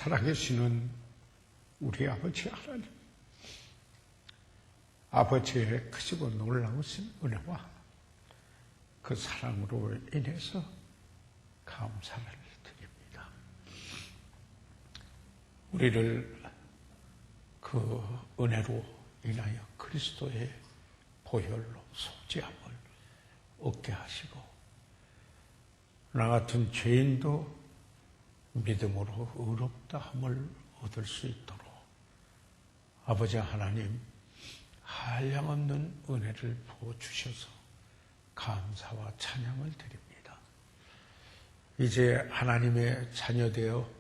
살아계시는 우리 아버지 하나님, 아버지의 크시고 놀라우신 은혜와 그 사랑으로 인해서 감사를 드립니다. 우리를 그 은혜로 인하여 그리스도의 보혈로 속죄함을 얻게 하시고, 나 같은 죄인도 믿음으로 의롭다함을 얻을 수 있도록 아버지 하나님 한량없는 은혜를 부어주셔서 감사와 찬양을 드립니다. 이제 하나님의 자녀되어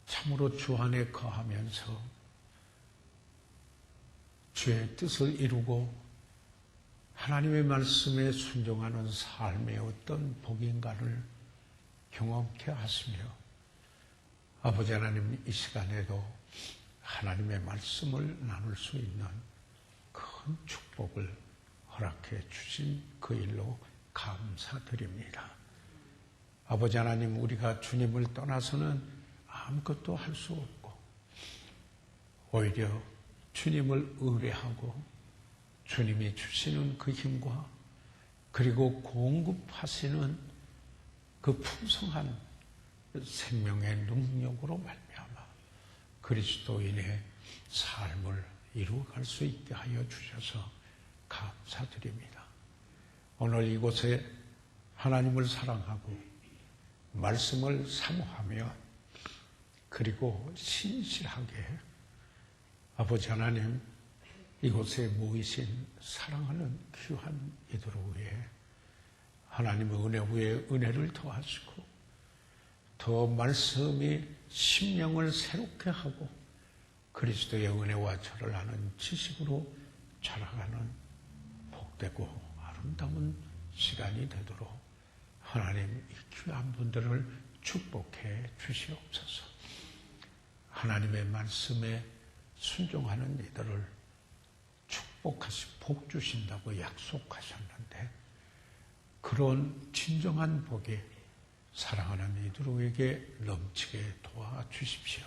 참으로 주 안에 거하면서 주의 뜻을 이루고 하나님의 말씀에 순종하는 삶의 어떤 복인가를 경험케 하시며, 아버지 하나님 이 시간에도 하나님의 말씀을 나눌 수 있는 큰 축복을 허락해 주신 그 일로 감사드립니다. 아버지 하나님, 우리가 주님을 떠나서는 아무것도 할 수 없고 오히려 주님을 의뢰하고 주님이 주시는 그 힘과 그리고 공급하시는 그 풍성한 생명의 능력으로 말미암아 그리스도인의 삶을 이루어갈 수 있게 하여 주셔서 감사드립니다. 오늘 이곳에 하나님을 사랑하고 말씀을 사모하며 그리고 신실하게 아버지 하나님 이곳에 모이신 사랑하는 귀한 이들 위에 하나님의 은혜 위에 은혜를 더하시고 더 말씀이 심령을 새롭게 하고 그리스도의 은혜와 절을 하는 지식으로 자라가는 복되고 아름다운 시간이 되도록 하나님 이 귀한 분들을 축복해 주시옵소서. 하나님의 말씀에 순종하는 이들을 축복하시 복 주신다고 약속하셨는데 그런 진정한 복이 사랑하는 이들에게 넘치게 도와주십시오.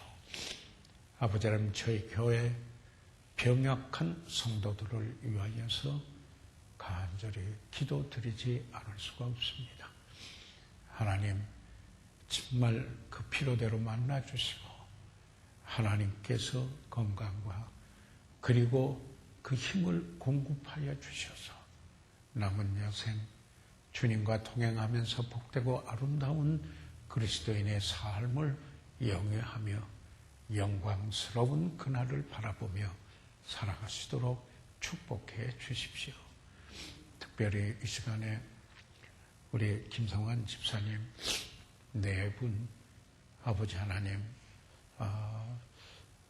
아버지 하나님, 저희 교회 병약한 성도들을 위하여서 간절히 기도드리지 않을 수가 없습니다. 하나님, 정말 그 필요대로 만나주시고 하나님께서 건강과 그리고 그 힘을 공급하여 주셔서 남은 여생 주님과 동행하면서 복되고 아름다운 그리스도인의 삶을 영위하며 영광스러운 그날을 바라보며 살아가시도록 축복해 주십시오. 특별히 이 시간에 우리 김성환 집사님 네 분 아버지 하나님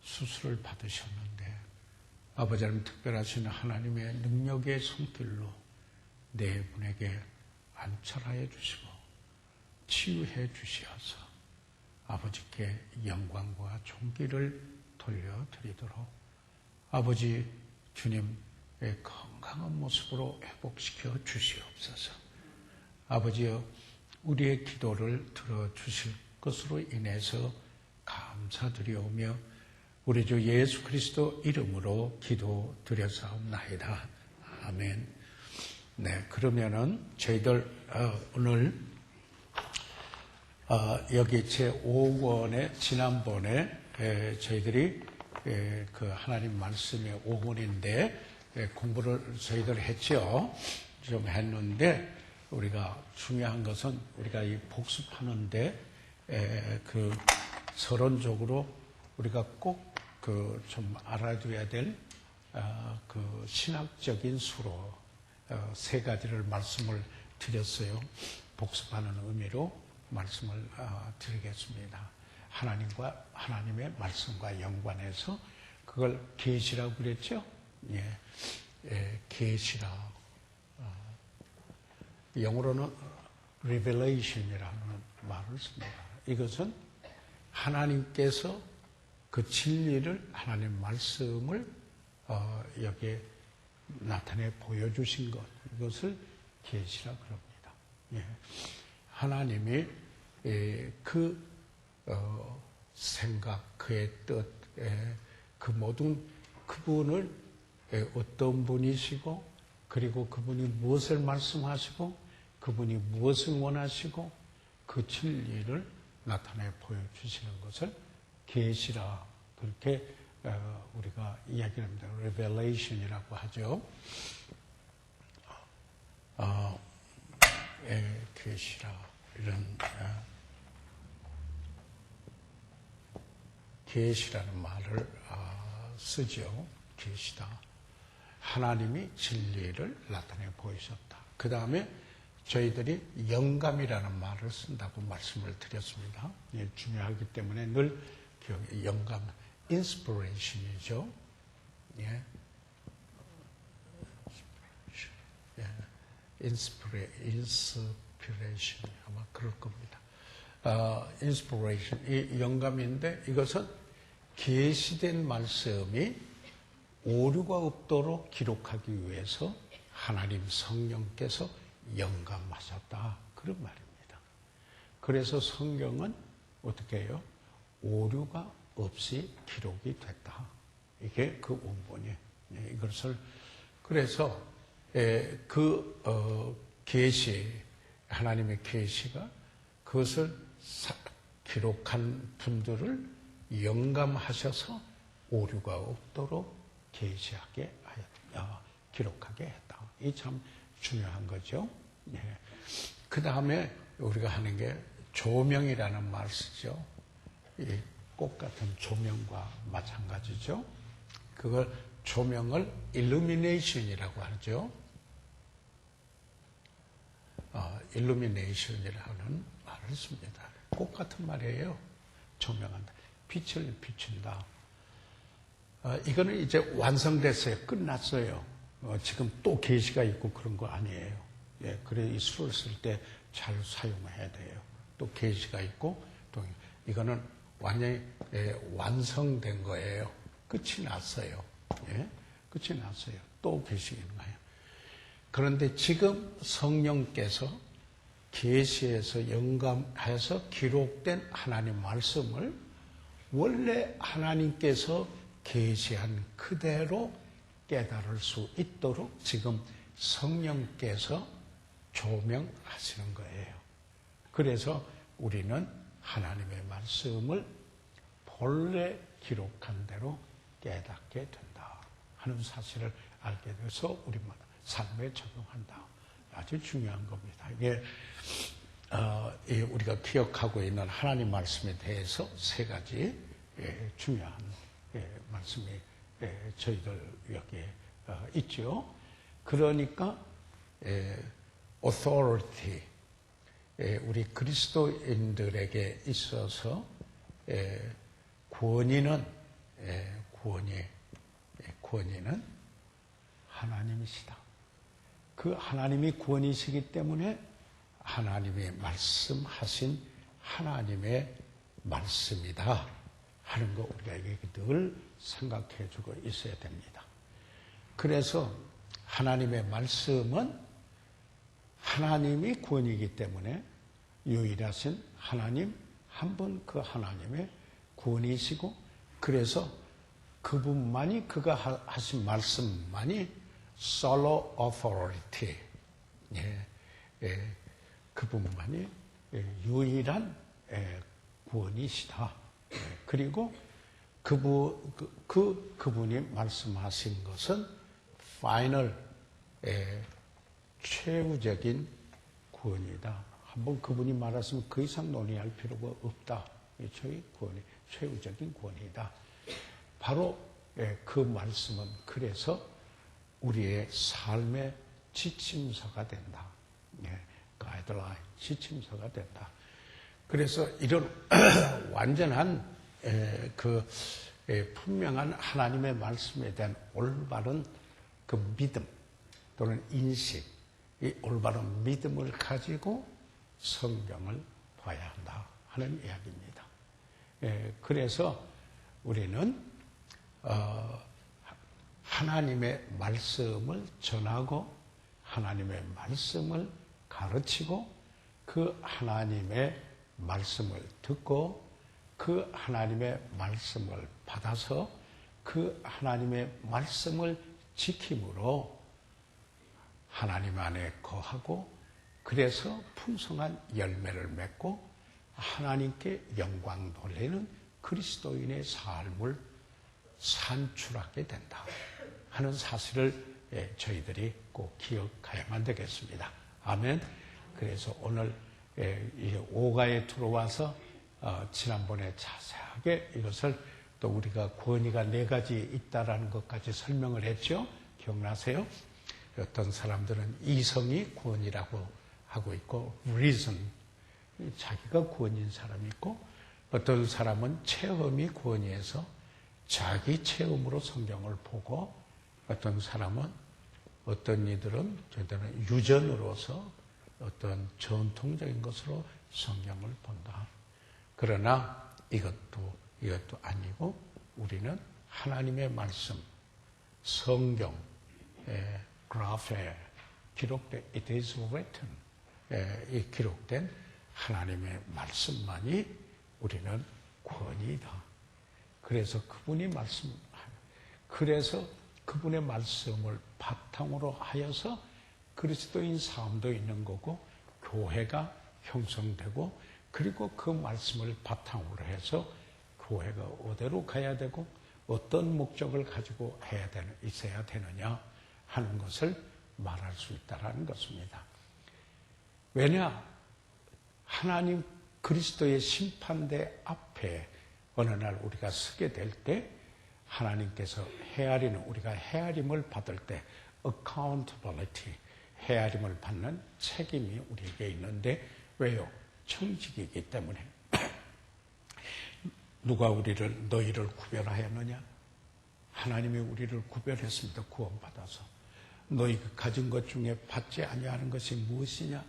수술을 받으셨는데 아버지 하나님 특별하신 하나님의 능력의 손길로 네 분에게 안철하여 주시고 치유해 주시어서 아버지께 영광과 존귀를 돌려드리도록 아버지 주님의 건강한 모습으로 회복시켜 주시옵소서. 아버지여, 우리의 기도를 들어주실 것으로 인해서 감사드리오며 우리 주 예수 그리스도 이름으로 기도드려사옵나이다. 아멘. 네, 그러면은 저희들 오늘 여기 제5권의 지난번에 저희들이 그 하나님 말씀의 5권인데 공부를 저희들 했죠. 좀 했는데 우리가 중요한 것은 우리가 이 복습하는데 그 서론적으로 우리가 꼭 그 좀 알아둬야 될 그 신학적인 수로 세 가지를 말씀을 드렸어요. 복습하는 의미로 말씀을 드리겠습니다. 하나님과 하나님의 말씀과 연관해서 그걸 계시라고 그랬죠. 예, 계시라. 영어로는 revelation이라는 말을 씁니다. 이것은 하나님께서 그 진리를 하나님 말씀을 여기에 나타내 보여주신 것, 이것을 계시라 그럽니다. 예. 하나님이 그 생각, 그의 뜻, 그 모든 그분을 어떤 분이시고 그리고 그분이 무엇을 말씀하시고 그분이 무엇을 원하시고 그 진리를 나타내 보여주시는 것을 계시라 그렇게 우리가 이야기를 합니다. Revelation이라고 하죠. 계시라 이런 계시라는 말을 쓰죠. 계시다. 하나님이 진리를 나타내 보이셨다. 그 다음에 저희들이 영감이라는 말을 쓴다고 말씀을 드렸습니다. 예, 중요하기 때문에 늘 기억해. 영감, inspiration이죠. 예. inspiration 아마 그럴 겁니다. inspiration 이 영감인데 이것은 계시된 말씀이 오류가 없도록 기록하기 위해서 하나님 성령께서 영감하셨다 그런 말입니다. 그래서 성경은 어떻게 해요? 오류가 없이 기록이 됐다. 이게 그 원본이에요. 이것을 그래서 계시 하나님의 계시가 그것을 기록한 분들을 영감하셔서 오류가 없도록 계시하게 하였다. 기록하게 했다. 이 참 중요한 거죠. 네. 그 다음에 우리가 하는 게 조명이라는 말 쓰죠. 이 꽃 같은 조명과 마찬가지죠. 그걸 조명을 illumination이라고 하죠. illumination이라는 말을 씁니다. 꽃 같은 말이에요. 조명한다. 빛을 비춘다. 이거는 이제 완성됐어요. 끝났어요. 지금 또 계시가 있고 그런 거 아니에요. 예, 그래 이 수를 쓸 때 잘 사용해야 돼요. 또 계시가 있고 또 이거는 완전히 완성된 거예요. 끝이 났어요. 예, 끝이 났어요. 또 계시는 거예요. 그런데 지금 성령께서 계시에서 영감해서 기록된 하나님 말씀을 원래 하나님께서 계시한 그대로 깨달을 수 있도록 지금 성령께서 조명하시는 거예요. 그래서 우리는 하나님의 말씀을 본래 기록한 대로 깨닫게 된다 하는 사실을 알게 돼서 우리마다 삶에 적용한다. 아주 중요한 겁니다. 이게 우리가 기억하고 있는 하나님 말씀에 대해서 세 가지 중요한 말씀이 저희들 여기에 있죠. 그러니까 authority 우리 그리스도인들에게 있어서 권위는 하나님이시다. 그 하나님이 권위시기 때문에 하나님이 말씀하신 하나님의 말씀이다 하는 거 우리에게 늘 생각해 주고 있어야 됩니다. 그래서 하나님의 말씀은 하나님이 권위이기 때문에 유일하신 하나님 한 분 그 하나님의 권위이시고 그래서 그분만이 그가 하신 말씀만이 solo authority 그분만이 유일한 권위시다. 그리고 그분이 말씀하신 것은 final 최후적인 권위다. 한번 그분이 말했으면 그 이상 논의할 필요가 없다. 저희 권위, 최후적인 권위다. 바로 그 말씀은 그래서 우리의 삶의 지침서가 된다. 가이드라인, 지침서가 된다. 그래서 이런 완전한 분명한 하나님의 말씀에 대한 올바른 그 믿음 또는 인식, 이 올바른 믿음을 가지고 성경을 봐야 한다 하는 이야기입니다. 그래서 우리는 하나님의 말씀을 전하고 하나님의 말씀을 가르치고 그 하나님의 말씀을 듣고 그 하나님의 말씀을 받아서 그 하나님의 말씀을 지킴으로 하나님 안에 거하고 그래서 풍성한 열매를 맺고 하나님께 영광 돌리는 그리스도인의 삶을 산출하게 된다 하는 사실을 저희들이 꼭 기억해야만 되겠습니다. 아멘. 그래서 오늘 오가에 들어와서 지난번에 자세하게 이것을 또 우리가 권위가 4가지 있다라는 것까지 설명을 했죠. 기억나세요? 어떤 사람들은 이성이 권위라고 하고 있고 reason, 자기가 권위인 사람이 있고 어떤 사람은 체험이 권위해서 자기 체험으로 성경을 보고 어떤 사람은 어떤 이들은 유전으로서 어떤 전통적인 것으로 성경을 본다. 그러나 이것도 아니고 우리는 하나님의 말씀, 성경, 그래프에 기록된 it is written, 이 기록된 하나님의 말씀만이 우리는 권위이다. 그래서 그래서 그분의 말씀을 바탕으로 하여서 그리스도인 삶도 있는 거고 교회가 형성되고 그리고 그 말씀을 바탕으로 해서 교회가 어디로 가야 되고 어떤 목적을 가지고 있어야 되느냐 하는 것을 말할 수 있다는 것입니다. 왜냐? 하나님 그리스도의 심판대 앞에 어느 날 우리가 서게 될 때 하나님께서 우리가 헤아림을 받을 때 accountability, 헤아림을 받는 책임이 우리에게 있는데 왜요? 청직이기 때문에. 누가 너희를 구별하였느냐? 하나님이 우리를 구별했습니다. 구원받아서. 너희가 가진 것 중에 받지 아니하는 것이 무엇이냐?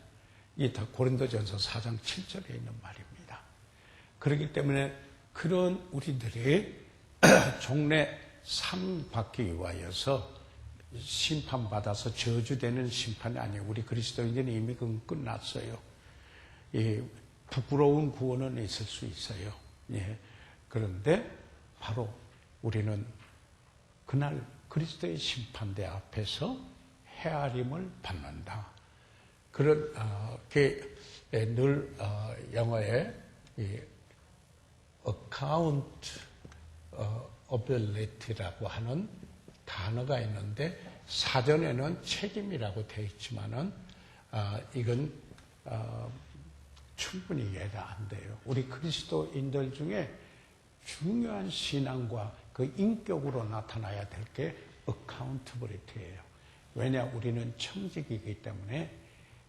이게 다 고린도전서 4장 7절에 있는 말입니다. 그렇기 때문에 그런 우리들이 종래 상 받기 위하여서 심판받아서 저주되는 심판이 아니에요. 우리 그리스도인들은 이미 그건 끝났어요. 이 부끄러운 구원은 있을 수 있어요. 예. 그런데 바로 우리는 그날 그리스도의 심판대 앞에서 헤아림을 받는다. 그렇게 늘 영어에 accountability라고 하는 단어가 있는데 사전에는 책임이라고 되어 있지만은 이건 충분히 이해가 안 돼요. 우리 그리스도인들 중에 중요한 신앙과 그 인격으로 나타나야 될 게 accountability예요. 왜냐? 우리는 청직이기 때문에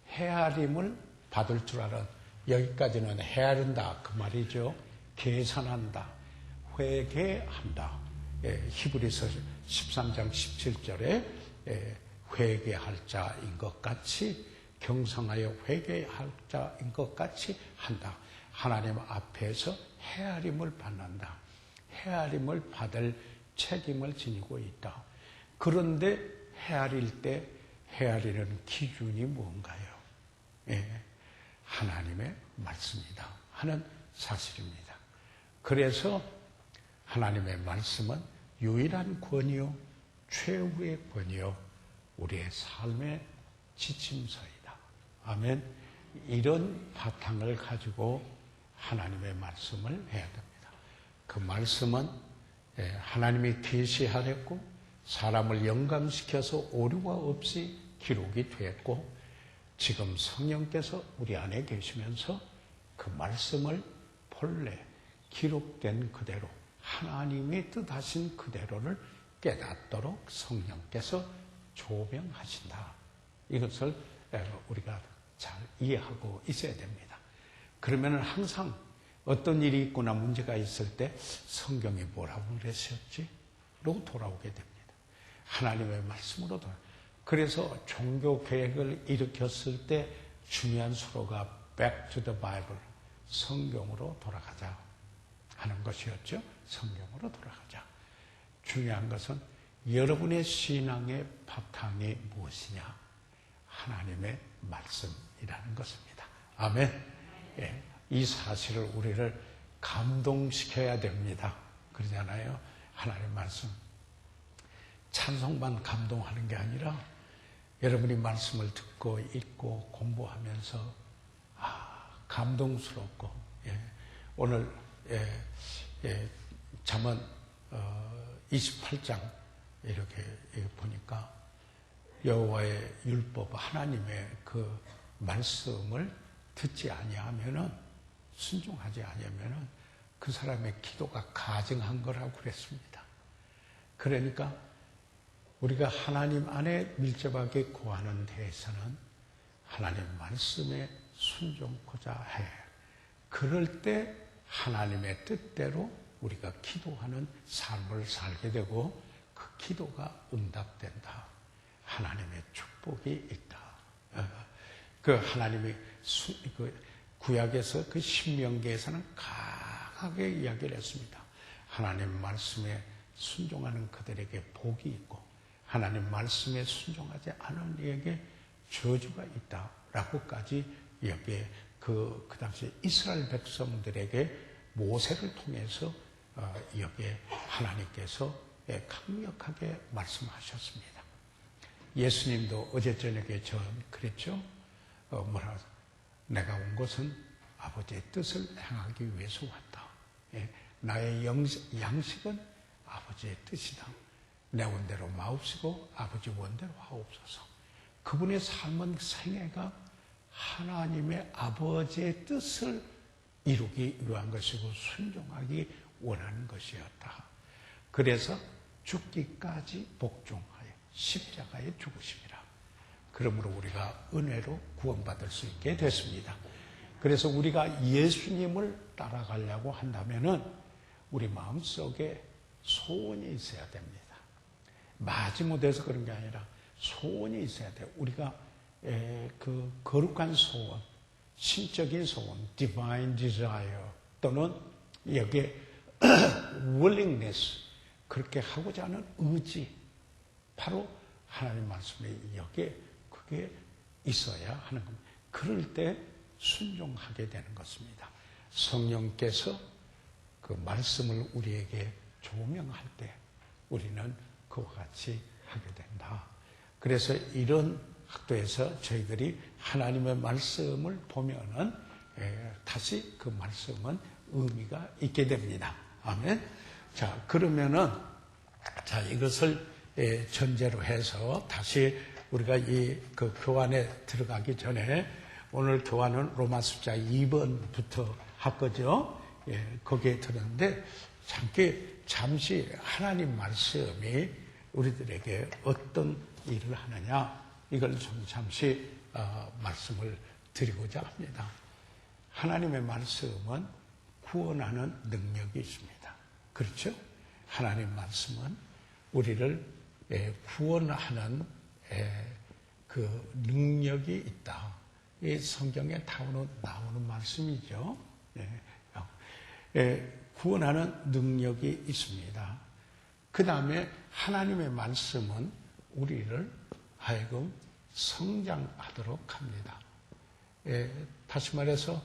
헤아림을 받을 줄 알아. 여기까지는 헤아른다 그 말이죠. 계산한다, 회개한다. 히브리서 13장 17절에 회개할 자인 것 같이 경성하여 회개할 자인 것 같이 한다. 하나님 앞에서 헤아림을 받는다. 헤아림을 받을 책임을 지니고 있다. 그런데 헤아리는 기준이 뭔가요? 하나님의 말씀이다 하는 사실입니다. 그래서 하나님의 말씀은 유일한 권위요, 최후의 권위요, 우리의 삶의 지침서이다. 아멘. 이런 바탕을 가지고 하나님의 말씀을 해야 됩니다. 그 말씀은 하나님이 계시하였고 사람을 영감시켜서 오류가 없이 기록이 되었고 지금 성령께서 우리 안에 계시면서 그 말씀을 본래 기록된 그대로 하나님이 뜻하신 그대로를 깨닫도록 성령께서 조명하신다. 이것을 우리가 잘 이해하고 있어야 됩니다. 그러면 항상 어떤 일이 있거나 문제가 있을 때 성경이 뭐라고 그랬었지? 그러고 돌아오게 됩니다. 하나님의 말씀으로 그래서 종교 개혁을 일으켰을 때 중요한 수로가 Back to the Bible, 성경으로 돌아가자 하는 것이었죠. 성경으로 돌아가자. 중요한 것은 여러분의 신앙의 바탕이 무엇이냐? 하나님의 말씀이라는 것입니다. 아멘. 이 사실을 우리를 감동시켜야 됩니다. 그러잖아요. 하나님 말씀. 찬송만 감동하는 게 아니라 여러분이 말씀을 듣고 읽고 공부하면서 감동스럽고 오늘 잠언 28장 이렇게 보니까 여호와의 율법 하나님의 그 말씀을 듣지 아니하면은 순종하지 아니하면은 그 사람의 기도가 가증한 거라고 그랬습니다. 그러니까 우리가 하나님 안에 밀접하게 구하는 데에서는 하나님 말씀에 순종하고자 해. 그럴 때 하나님의 뜻대로 우리가 기도하는 삶을 살게 되고 그 기도가 응답된다. 하나님의 축복이 있다. 그 하나님이 구약에서 그 신명기에서는 강하게 이야기를 했습니다. 하나님 말씀에 순종하는 그들에게 복이 있고 하나님 말씀에 순종하지 않은 이에게 저주가 있다라고까지 여기에 그 당시 이스라엘 백성들에게 모세를 통해서 여기에 하나님께서 강력하게 말씀하셨습니다. 예수님도 어제 저녁에 그랬죠. 내가 온 것은 아버지의 뜻을 행하기 위해서 왔다. 나의 양식은 아버지의 뜻이다. 내 원대로 마옵시고 아버지 원대로 하옵소서. 그분의 삶은 생애가 하나님의 아버지의 뜻을 이루기 위한 것이고 순종하기 원하는 것이었다. 그래서 죽기까지 복종하여 십자가에 죽으심이라. 그러므로 우리가 은혜로 구원받을 수 있게 됐습니다. 그래서 우리가 예수님을 따라가려고 한다면은 우리 마음속에 소원이 있어야 됩니다. 마지못해서 그런 게 아니라 소원이 있어야 돼요. 우리가 그 거룩한 소원, 신적인 소원, divine desire 또는 여기에 willingness 그렇게 하고자 하는 의지 바로 하나님 말씀에 여기에 그게 있어야 하는 겁니다. 그럴 때 순종하게 되는 것입니다. 성령께서 그 말씀을 우리에게 조명할 때 우리는 그와 같이 하게 된다. 그래서 이런 학도에서 저희들이 하나님의 말씀을 보면은 다시 그 말씀은 의미가 있게 됩니다. 아멘. 자, 그러면은 이것을 전제로 해서 다시 우리가 그 교환에 들어가기 전에 오늘 교환은 로마 숫자 2번부터 할 거죠. 거기에 들었는데 잠시 하나님 말씀이 우리들에게 어떤 일을 하느냐 이걸 좀 잠시 말씀을 드리고자 합니다. 하나님의 말씀은 구원하는 능력이 있습니다. 그렇죠? 하나님 말씀은 우리를 구원하는 그 능력이 있다. 이 성경에 나오는 말씀이죠. 구원하는 능력이 있습니다. 그 다음에 하나님의 말씀은 우리를 하여금 성장하도록 합니다. 다시 말해서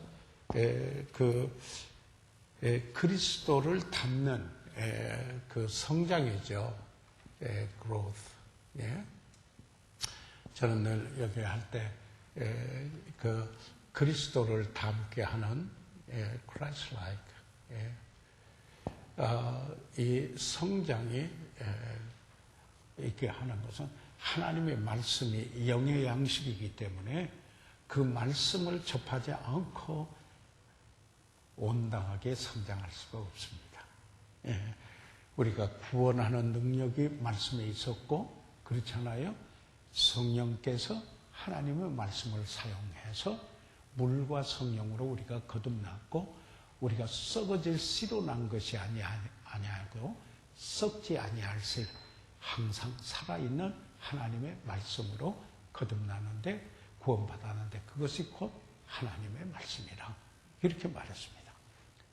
그리스도를 닮는 그 성장이죠. growth. 저는 늘 여기 할 때 그 그리스도를 닮게 하는 Christ-like 이 성장이 있게 하는 것은 하나님의 말씀이 영의 양식이기 때문에 그 말씀을 접하지 않고 온당하게 성장할 수가 없습니다. 우리가 구원하는 능력이 말씀에 있었고 그렇잖아요. 성령께서 하나님의 말씀을 사용해서 물과 성령으로 우리가 거듭났고 우리가 썩어질 씨로 난 것이 아니하고 썩지 아니할 씨 항상 살아있는 하나님의 말씀으로 거듭나는데 구원받았는데 그것이 곧 하나님의 말씀이라 이렇게 말했습니다.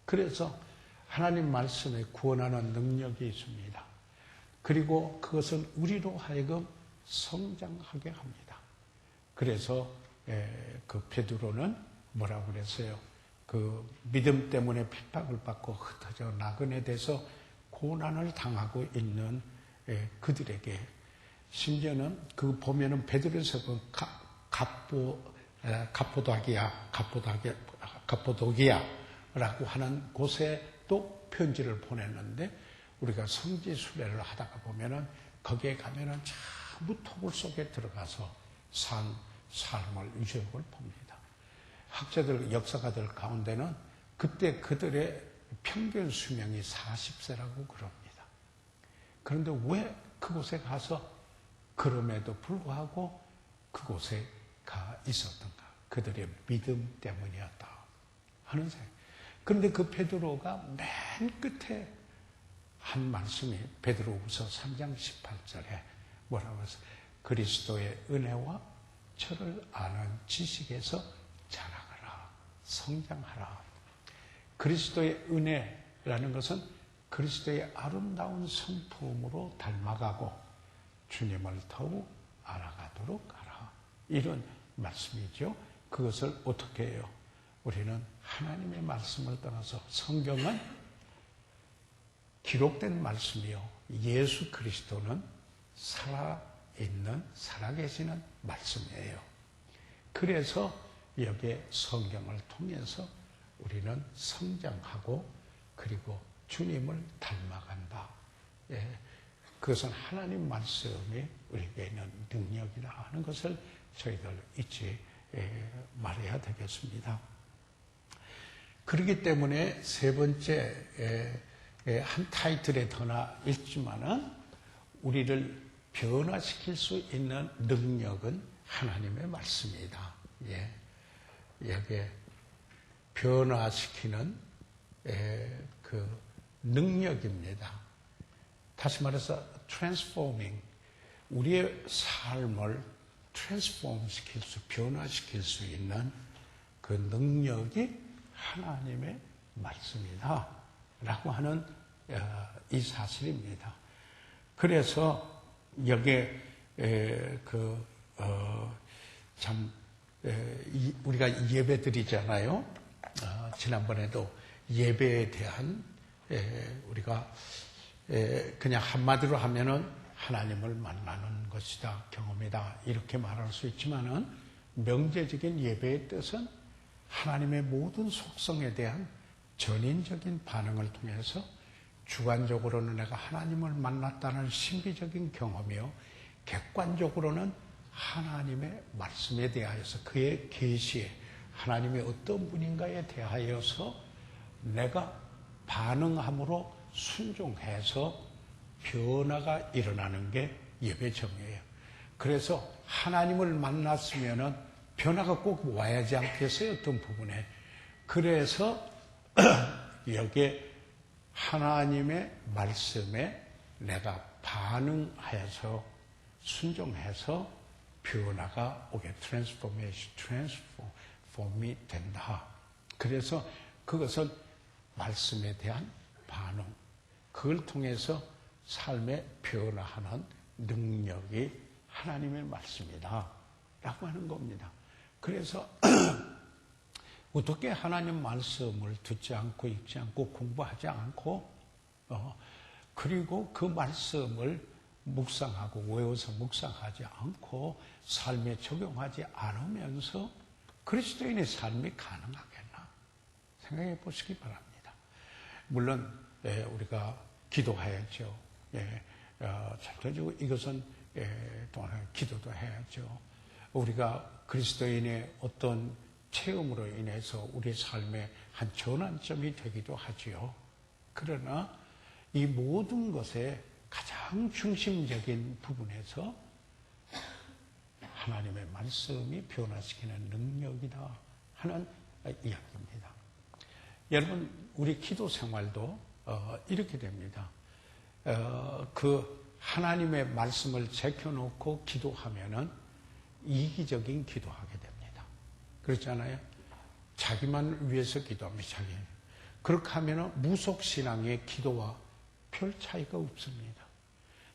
그래서 하나님 말씀에 구원하는 능력이 있습니다. 그리고 그것은 우리로 하여금 성장하게 합니다. 그래서 그 베드로는 뭐라고 그랬어요? 그 믿음 때문에 핍박을 받고 흩어져 나그네 돼서 고난을 당하고 있는 그들에게, 심지어는 그 보면은 베드로에서 갑보도기아라고 하는 곳에 또 편지를 보냈는데, 우리가 성지 순례를 하다가 보면은 거기에 가면은 전부 토굴 속에 들어가서 산 삶을 유적을 봅니다. 학자들, 역사가들 가운데는 그때 그들의 평균 수명이 40세라고 그럽니다. 그런데 왜 그곳에 가서 그럼에도 불구하고 그곳에 가 있었던가? 그들의 믿음 때문이었다 하는 생각. 그런데 그 베드로가 맨 끝에 한 말씀이 베드로후서 3장 18절에 뭐라고 해서 그리스도의 은혜와 저를 아는 지식에서 자라가라, 성장하라. 그리스도의 은혜라는 것은 그리스도의 아름다운 성품으로 닮아가고 주님을 더욱 알아가도록 하라. 이런 말씀이죠. 그것을 어떻게 해요? 우리는 하나님의 말씀을 떠나서, 성경은 기록된 말씀이요, 예수 그리스도는 살아있는, 살아계시는 말씀이에요. 그래서 여기에 성경을 통해서 우리는 성장하고 그리고 주님을 닮아간다. 예, 그것은 하나님 말씀이 우리에게 있는 능력이다 하는 것을 저희들 잊지 말아야 되겠습니다. 그렇기 때문에 세 번째, 한 타이틀에 더나 있지만은 우리를 변화시킬 수 있는 능력은 하나님의 말씀이다. 예, 여기에 변화시키는 그 능력입니다. 다시 말해서 transforming, 우리의 삶을 트랜스폼 시킬 수, 변화시킬 수 있는 그 능력이 하나님의 말씀이다 라고 하는 이 사실입니다. 그래서 여기에 우리가 예배 드리잖아요. 지난번에도 예배에 대한 우리가 그냥 한마디로 하면은 하나님을 만나는 것이다, 경험이다 이렇게 말할 수 있지만은, 명제적인 예배의 뜻은 하나님의 모든 속성에 대한 전인적인 반응을 통해서 주관적으로는 내가 하나님을 만났다는 신비적인 경험이요, 객관적으로는 하나님의 말씀에 대하여서, 그의 계시에 하나님의 어떤 분인가에 대하여서 내가 반응함으로 순종해서 변화가 일어나는 게 예배정이에요. 그래서 하나님을 만났으면은 변화가 꼭 와야지 않겠어요? 어떤 부분에. 그래서 여기에 하나님의 말씀에 내가 반응하여서 순종해서 변화가 오게, 트랜스폼이 된다. 그래서 그것은 말씀에 대한 반응, 그걸 통해서 삶에 변화하는 능력이 하나님의 말씀이다 라고 하는 겁니다. 그래서 어떻게 하나님 말씀을 듣지 않고 읽지 않고 공부하지 않고 그리고 그 말씀을 묵상하고 외워서 묵상하지 않고 삶에 적용하지 않으면서 그리스도인의 삶이 가능하겠나 생각해 보시기 바랍니다. 물론 우리가 기도해야죠. 절대적으로 이것은 또한 기도도 해야죠. 우리가 그리스도인의 어떤 체험으로 인해서 우리 삶의 한 전환점이 되기도 하지요. 그러나 이 모든 것의 가장 중심적인 부분에서 하나님의 말씀이 변화시키는 능력이다 하는 이야기입니다. 여러분, 우리 기도 생활도 이렇게 됩니다. 그 하나님의 말씀을 제껴놓고 기도하면은 이기적인 기도하게 됩니다. 그렇잖아요. 자기만 위해서 기도하면 자기. 그렇게 하면은 무속신앙의 기도와 별 차이가 없습니다.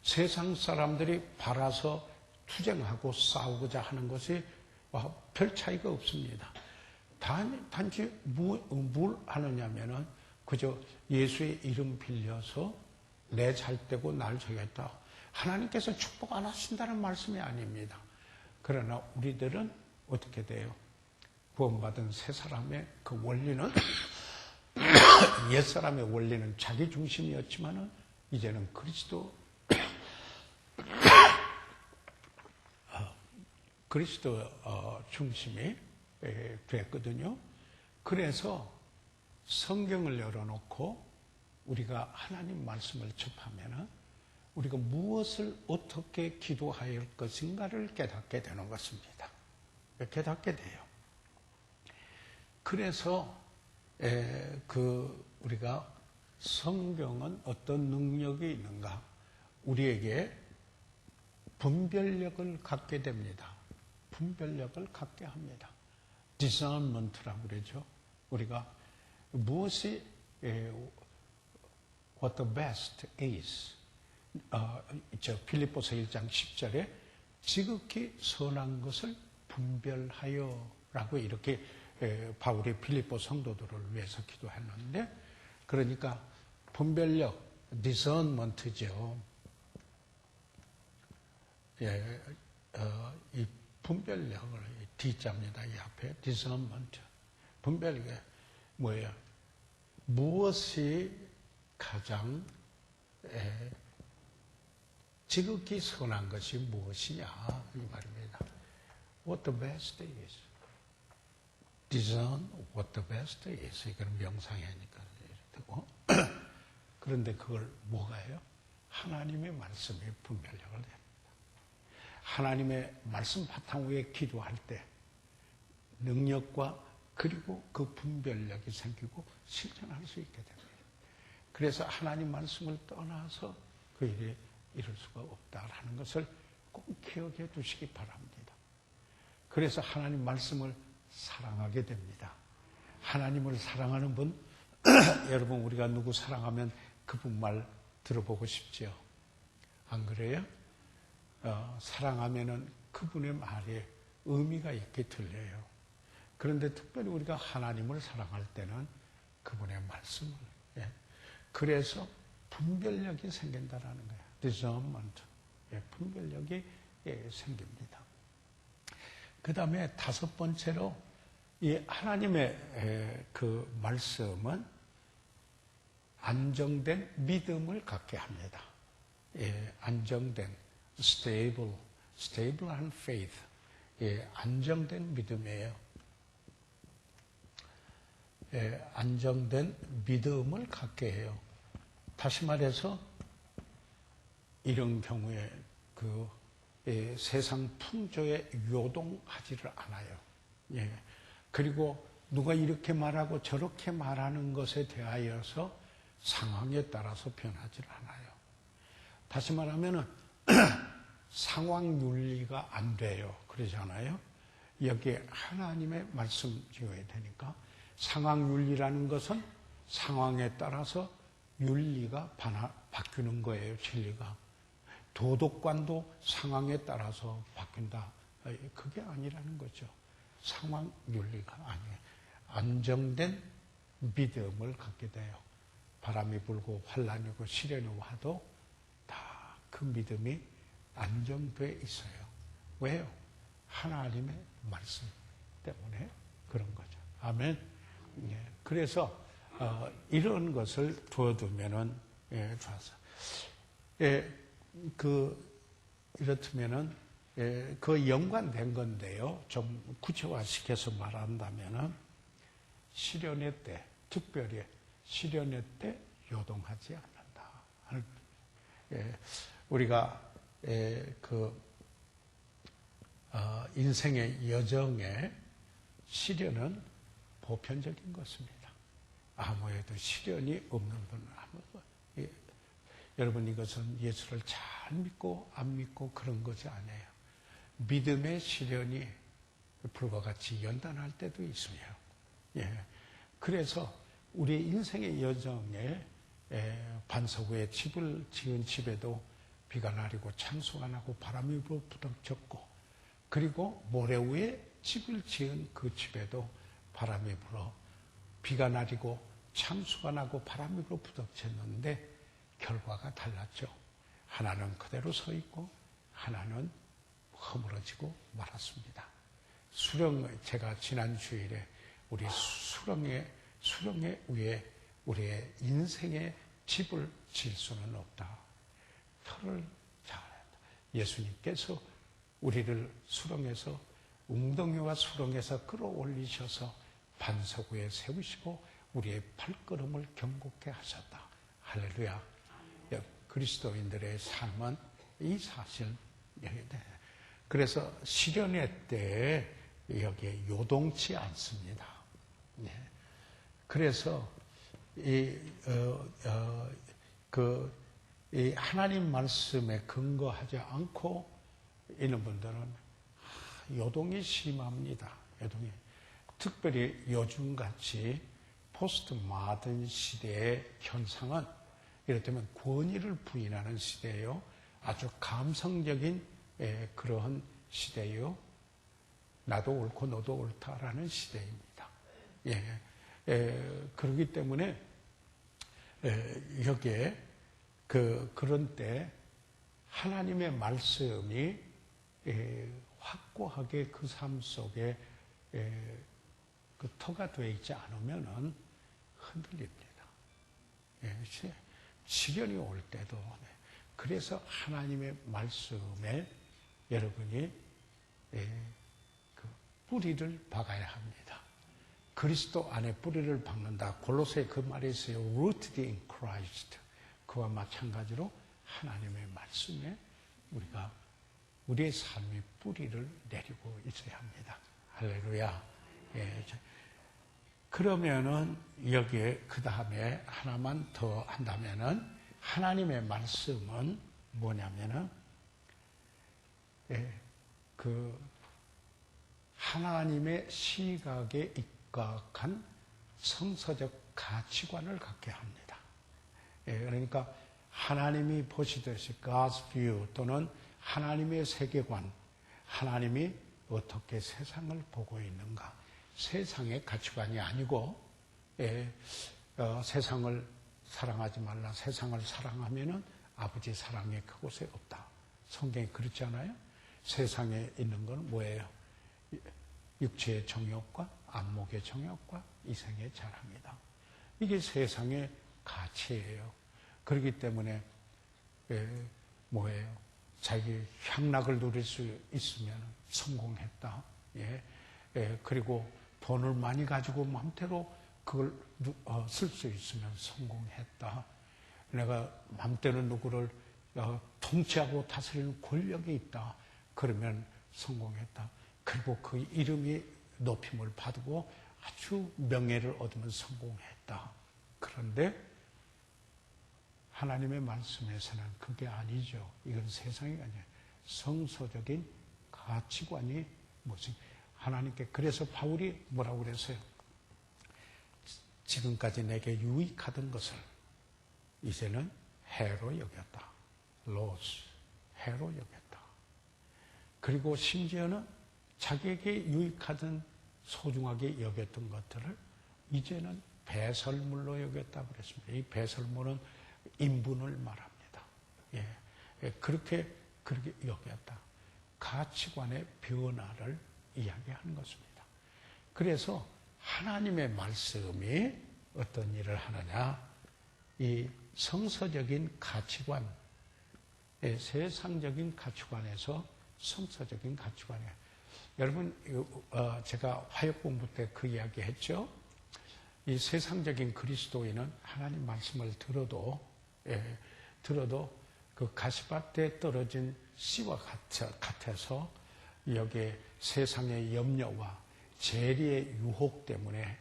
세상 사람들이 바라서 투쟁하고 싸우고자 하는 것이 별 차이가 없습니다. 단지 뭘 하느냐면은 그저 예수의 이름 빌려서 내 잘되고 날 저겠다. 하나님께서 축복 안 하신다는 말씀이 아닙니다. 그러나 우리들은 어떻게 돼요? 구원받은 새 사람의 그 원리는 옛 사람의 원리는 자기 중심이었지만은 이제는 그리스도 중심이 됐거든요. 그래서 성경을 열어놓고 우리가 하나님 말씀을 접하면은 우리가 무엇을 어떻게 기도해야 할 것인가를 깨닫게 되는 것입니다. 깨닫게 돼요. 그래서 우리가 성경은 어떤 능력이 있는가? 우리에게 분별력을 갖게 됩니다. 분별력을 갖게 합니다. discernment라고 그러죠. 우리가 무엇이 what the best is. 빌립보서 1장 10절에 지극히 선한 것을 분별하여 라고 이렇게 바울이 빌립보 성도들을 위해서 기도했는데, 그러니까 분별력, discernment죠. 이 분별력을 D자입니다. 이 앞에 discernment. 분별력이 뭐예요? 무엇이 가장 지극히 선한 것이 무엇이냐 이 말입니다. What the best is. discern what the best is. 이건 명상이니까 되고. 그런데 그걸 뭐가요? 하나님의 말씀이 분별력을 냅니다. 하나님의 말씀 바탕 위에 기도할 때 능력과 그리고 그 분별력이 생기고 실천할 수 있게 됩니다. 그래서 하나님 말씀을 떠나서 그 일이 이룰 수가 없다라는 것을 꼭 기억해 두시기 바랍니다. 그래서 하나님 말씀을 사랑하게 됩니다. 하나님을 사랑하는 분, 여러분 우리가 누구 사랑하면 그분 말 들어보고 싶죠? 안 그래요? 사랑하면은 그분의 말에 의미가 있게 들려요. 그런데 특별히 우리가 하나님을 사랑할 때는 그분의 말씀을, 그래서 분별력이 생긴다라는 거예요. discernment. 분별력이 생깁니다. 그 다음에 다섯 번째로 이 하나님의 그 말씀은 안정된 믿음을 갖게 합니다. 안정된 stable한 faith. 안정된 믿음이에요. 안정된 믿음을 갖게 해요. 다시 말해서 이런 경우에 세상 풍조에 요동하지를 않아요. 그리고 누가 이렇게 말하고 저렇게 말하는 것에 대하여서 상황에 따라서 변하지를 않아요. 다시 말하면은 상황 윤리가 안 돼요. 그러잖아요. 여기에 하나님의 말씀 지어야 되니까 상황 윤리라는 것은 상황에 따라서 윤리가 바뀌는 거예요. 진리가. 도덕관도 상황에 따라서 바뀐다. 그게 아니라는 거죠. 상황 윤리가 아니에요. 안정된 믿음을 갖게 돼요. 바람이 불고 환란이 오고 시련이 와도 다 그 믿음이 안정돼 있어요. 왜요? 하나님의 말씀 때문에 그런 거죠. 아멘. 그래서 이런 것을 두어두면은 좋아서 이렇다면은 그 연관된 건데요. 좀 구체화시켜서 말한다면은 시련의 때, 특별히 시련의 때 요동하지 않는다. 우리가 인생의 여정에 시련은 보편적인 것입니다. 아무에도 시련이 없는 분은 아무도. 여러분 이것은 예수를 잘 믿고 안 믿고 그런 것이 아니에요. 믿음의 시련이 불과 같이 연단할 때도 있어요. 그래서 우리 인생의 여정에 반석 위에 집을 지은 집에도 비가 내리고 창수가 나고 바람이 부닥쳤고, 그리고 모래 위에 집을 지은 그 집에도 바람이 불어 비가 내리고 창수가 나고 바람이 불어 부닥쳤는데 결과가 달랐죠. 하나는 그대로 서 있고 하나는 허물어지고 말았습니다. 제가 지난 주일에 우리 수렁에 위에 우리의 인생의 집을 지을 수는 없다. 터를 잘한다. 예수님께서 우리를 수렁에서 웅덩이와 수렁에서 끌어올리셔서 반석 위에 세우시고 우리의 발걸음을 견고케 하셨다. 할렐루야. 그리스도인들의 삶은 이 사실. 그래서 시련의 때에 여기에 요동치 않습니다. 그래서 이 하나님 말씀에 근거하지 않고 있는 분들은 요동이 심합니다. 요동이. 특별히 요즘같이 포스트 마든 시대의 현상은 이를테면 권위를 부인하는 시대예요. 아주 감성적인 그러한 시대예요. 나도 옳고 너도 옳다라는 시대입니다. 그렇기 때문에 여기에 그런 때 하나님의 말씀이 확고하게 그 삶 속에 그 터가 되어 있지 않으면은 흔들립니다. 시련이 올 때도. 그래서 하나님의 말씀에 여러분이 그 뿌리를 박아야 합니다. 그리스도 안에 뿌리를 박는다. 골로새 그 말이 있어요. Rooted in Christ. 그와 마찬가지로 하나님의 말씀에 우리가 우리의 삶의 뿌리를 내리고 있어야 합니다. 할렐루야. 그러면은 여기에 그 다음에 하나만 더 한다면은 하나님의 말씀은 뭐냐면은 그 하나님의 시각에 입각한 성서적 가치관을 갖게 합니다. 그러니까 하나님이 보시듯이 God's view 또는 하나님의 세계관, 하나님이 어떻게 세상을 보고 있는가. 세상의 가치관이 아니고 세상을 사랑하지 말라. 세상을 사랑하면은 아버지 사랑이 그곳에 없다. 성경이 그렇지 않아요? 세상에 있는 건 뭐예요? 육체의 정욕과 안목의 정욕과 이생의 자랑이다. 이게 세상의 가치예요. 그렇기 때문에 뭐예요? 자기 향락을 누릴 수 있으면 성공했다. 그리고 돈을 많이 가지고 마음대로 그걸 쓸 수 있으면 성공했다. 내가 마음대로 누구를 통치하고 다스리는 권력이 있다. 그러면 성공했다. 그리고 그 이름이 높임을 받고 아주 명예를 얻으면 성공했다. 그런데 하나님의 말씀에서는 그게 아니죠. 이건 세상이 아니에요. 성서적인 가치관이 무슨 하나님께. 그래서 바울이 뭐라고 그랬어요? 지금까지 내게 유익하던 것을 이제는 해로 여겼다. loss, 해로 여겼다. 그리고 심지어는 자기에게 유익하던 소중하게 여겼던 것들을 이제는 배설물로 여겼다고 그랬습니다. 이 배설물은 인분을 말합니다. 그렇게 여겼다. 가치관의 변화를 이야기하는 것입니다. 그래서 하나님의 말씀이 어떤 일을 하느냐? 이 성서적인 가치관, 세상적인 가치관에서 성서적인 가치관이에요. 여러분, 제가 화역 공부 때 그 이야기 했죠? 이 세상적인 그리스도인은 하나님 말씀을 들어도 그 가시밭에 떨어진 씨와 같아서 여기에 세상의 염려와 재리의 유혹 때문에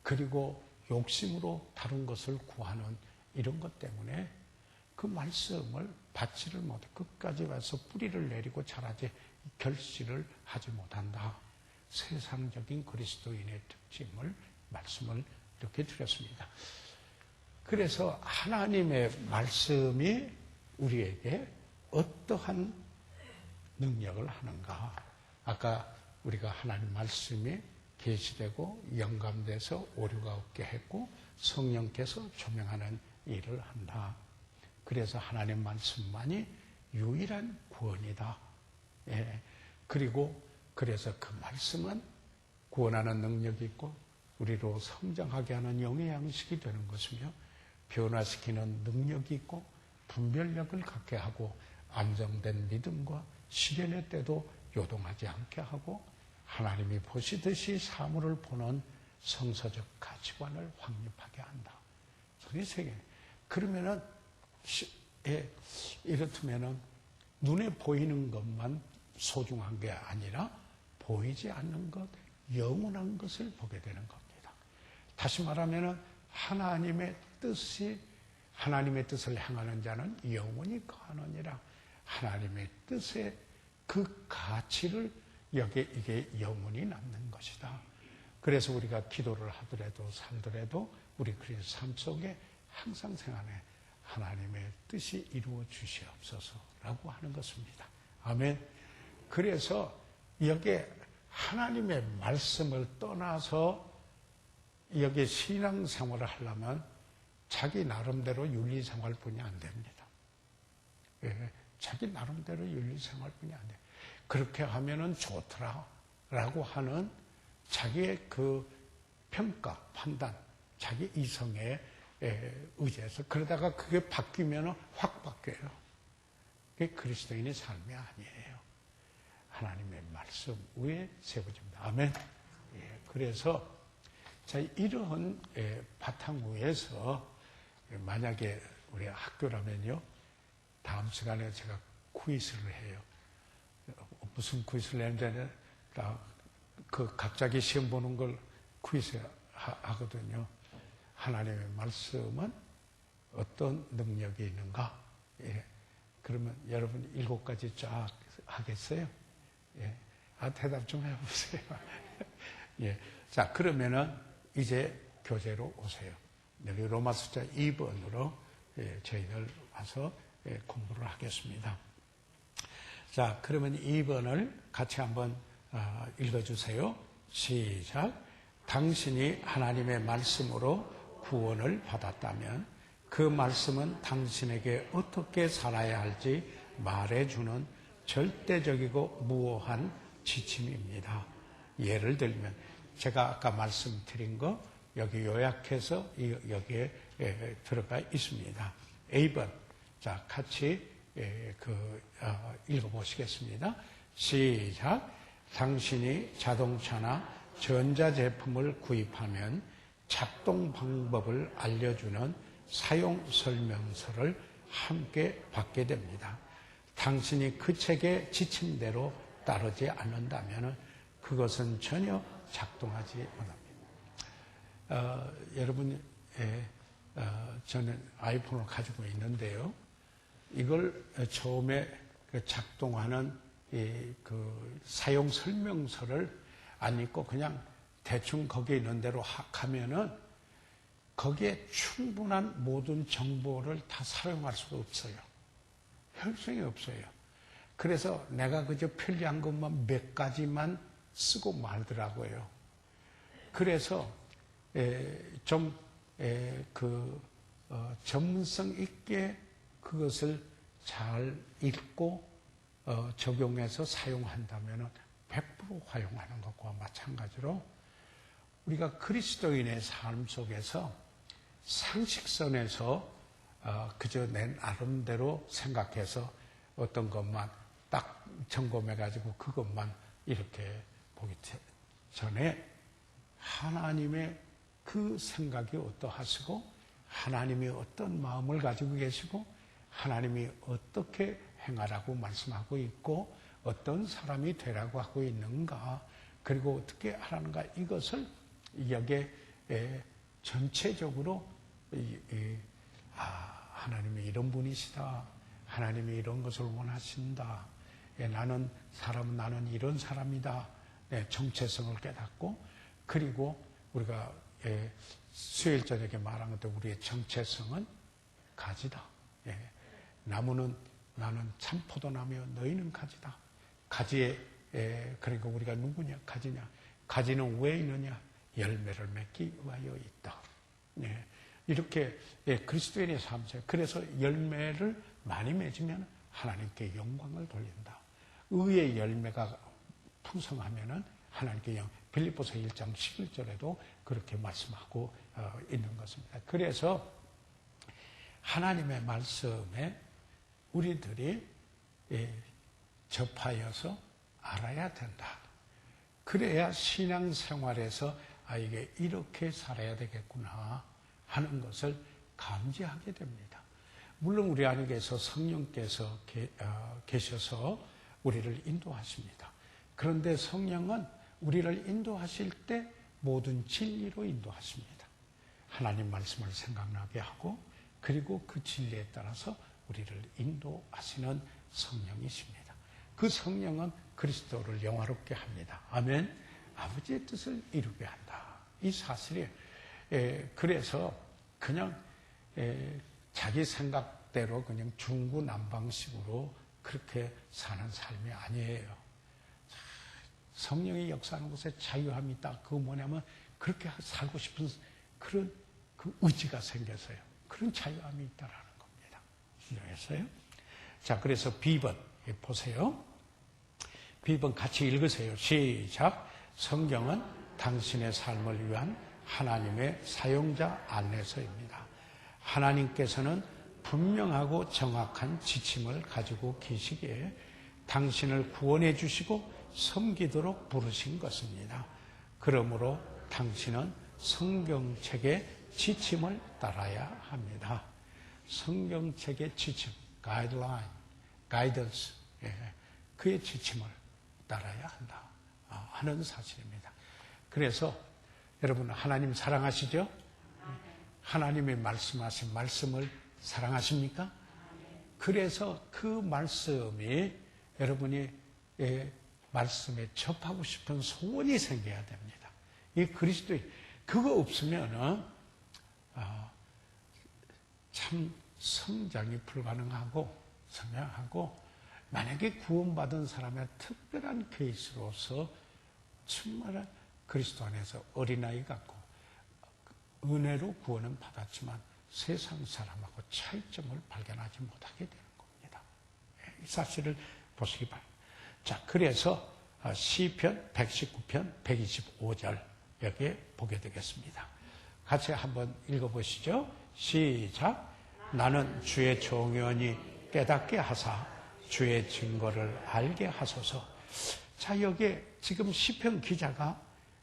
그리고 욕심으로 다른 것을 구하는 이런 것 때문에 그 말씀을 받지를 못해 끝까지 와서 뿌리를 내리고 자라지 결실을 하지 못한다. 세상적인 그리스도인의 특징을 말씀을 이렇게 드렸습니다. 그래서 하나님의 말씀이 우리에게 어떠한 능력을 하는가. 아까 우리가 하나님 말씀이 계시되고 영감돼서 오류가 없게 했고 성령께서 조명하는 일을 한다. 그래서 하나님 말씀만이 유일한 구원이다. 예. 그리고 그래서 그 말씀은 구원하는 능력이 있고 우리로 성장하게 하는 영의 양식이 되는 것이며 변화시키는 능력이 있고 분별력을 갖게 하고 안정된 믿음과 시련의 때도 요동하지 않게 하고 하나님이 보시듯이 사물을 보는 성서적 가치관을 확립하게 한다. 그게 세계. 그러면은 이렇다면은 눈에 보이는 것만 소중한 게 아니라 보이지 않는 것, 영원한 것을 보게 되는 겁니다. 다시 말하면은 하나님의 뜻을 향하는 자는 영원히 거하느니라. 하나님의 뜻의 그 가치를 이게 영원히 남는 것이다. 그래서 우리가 기도를 하더라도 살더라도 우리 그리스도 삶 속에 항상 생각해 하나님의 뜻이 이루어 주시옵소서라고 하는 것입니다. 아멘. 그래서 여기에 하나님의 말씀을 떠나서 여기에 신앙생활을 하려면 자기 나름대로 윤리생활뿐이 안 됩니다. 예, 자기 나름대로 윤리생활뿐이 안 돼요. 그렇게 하면은 좋더라라고 하는 자기의 그 평가, 판단, 자기 이성에 의지해서 그러다가 그게 바뀌면 확 바뀌어요. 그게 그리스도인의 삶이 아니에요. 하나님의 말씀 위에 세워집니다. 아멘. 예, 그래서 자, 이러한 바탕 위에서 만약에 우리 학교라면요, 다음 시간에 제가 퀴즈를 해요. 무슨 퀴즈를 내는데 그 갑자기 시험 보는 걸 퀴즈 하거든요. 하나님의 말씀은 어떤 능력이 있는가? 예. 그러면 여러분 7가지 쫙 하겠어요? 예. 대답 좀 해보세요. 예. 자, 그러면은 이제 교재로 오세요. 여기 로마 숫자 2번으로 저희들 와서 공부를 하겠습니다. 자, 그러면 2번을 같이 한번 읽어주세요. 시작. 당신이 하나님의 말씀으로 구원을 받았다면 그 말씀은 당신에게 어떻게 살아야 할지 말해주는 절대적이고 무오한 지침입니다. 예를 들면 제가 아까 말씀드린 거 여기 요약해서 여기에 들어가 있습니다. A번. 자, 같이 읽어보시겠습니다. 시작. 당신이 자동차나 전자제품을 구입하면 작동 방법을 알려주는 사용 설명서를 함께 받게 됩니다. 당신이 그 책의 지침대로 따르지 않는다면 그것은 전혀 작동하지 못합니다. 여러분, 저는 아이폰을 가지고 있는데요. 이걸 처음에 작동하는 그 사용 설명서를 안 읽고 그냥 대충 거기에 있는 대로 하면은 거기에 충분한 모든 정보를 다 사용할 수가 없어요. 효율성이 없어요. 그래서 내가 그저 편리한 것만 몇 가지만 쓰고 말더라고요. 그래서 좀 전문성 있게 그것을 잘 읽고 적용해서 사용한다면 100% 활용하는 것과 마찬가지로 우리가 그리스도인의 삶 속에서 상식선에서 그저 내 나름대로 생각해서 어떤 것만 딱 점검해가지고 그것만 이렇게 보기 전에 하나님의 그 생각이 어떠하시고 하나님이 어떤 마음을 가지고 계시고 하나님이 어떻게 행하라고 말씀하고 있고 어떤 사람이 되라고 하고 있는가 그리고 어떻게 하라는가 이것을 여기에 전체적으로 하나님이 이런 분이시다. 하나님이 이런 것을 원하신다. 나는 이런 사람이다. 정체성을 깨닫고 그리고 우리가 수요일 저녁에 말한 것도 우리의 정체성은 가지다. 나무는 나는 참포도나무여 너희는 가지다. 가지에 그러니까 우리가 누구냐 가지냐 가지는 왜 있느냐? 열매를 맺기 위하여 있다. 네. 이렇게 그리스도인의 삶이죠. 그래서 열매를 많이 맺으면 하나님께 영광을 돌린다. 의의 열매가 풍성하면은 하나님께 빌립보서 1장 11절에도 그렇게 말씀하고 있는 것입니다. 그래서 하나님의 말씀에 우리들이 접하여서 알아야 된다. 그래야 신앙생활에서 이게 이렇게 살아야 되겠구나 하는 것을 감지하게 됩니다. 물론 우리 안에서 성령께서 계셔서 우리를 인도하십니다. 그런데 성령은 우리를 인도하실 때 모든 진리로 인도하십니다. 하나님 말씀을 생각나게 하고 그리고 그 진리에 따라서 우리를 인도하시는 성령이십니다. 그 성령은 그리스도를 영화롭게 합니다. 아멘. 아버지의 뜻을 이루게 한다. 이 사실이 그래서 그냥 자기 생각대로 그냥 중구난방식으로 그렇게 사는 삶이 아니에요. 성령이 역사하는 곳에 자유함이 있다. 그거 뭐냐면 그렇게 살고 싶은 그런 그 의지가 생겨서요. 그런 자유함이 있다라는 겁니다. 이해했어요? 자, 그래서 B번 보세요. B번 같이 읽으세요. 시작. 성경은 당신의 삶을 위한 하나님의 사용자 안내서입니다. 하나님께서는 분명하고 정확한 지침을 가지고 계시기에 당신을 구원해 주시고 섬기도록 부르신 것입니다. 그러므로 당신은 성경책의 지침을 따라야 합니다. 성경책의 지침, 가이드라인, 가이던스, 그의 지침을 따라야 한다 하는 사실입니다. 그래서 여러분 하나님 사랑하시죠? 하나님이 말씀하신 말씀을 사랑하십니까? 그래서 그 말씀이 여러분이 말씀에 접하고 싶은 소원이 생겨야 됩니다. 이 그리스도의 그거 없으면은 참 성장이 불가능하고 만약에 구원받은 사람의 특별한 케이스로서 정말 그리스도 안에서 어린아이 같고 은혜로 구원은 받았지만 세상 사람하고 차이점을 발견하지 못하게 되는 겁니다. 이 사실을 보시기 바랍니다. 자, 그래서 시편 119편 125절 여기에 보게 되겠습니다. 같이 한번 읽어보시죠. 시작. 나는 주의 종연히 깨닫게 하사 주의 증거를 알게 하소서. 자, 여기에 지금 시편 기자가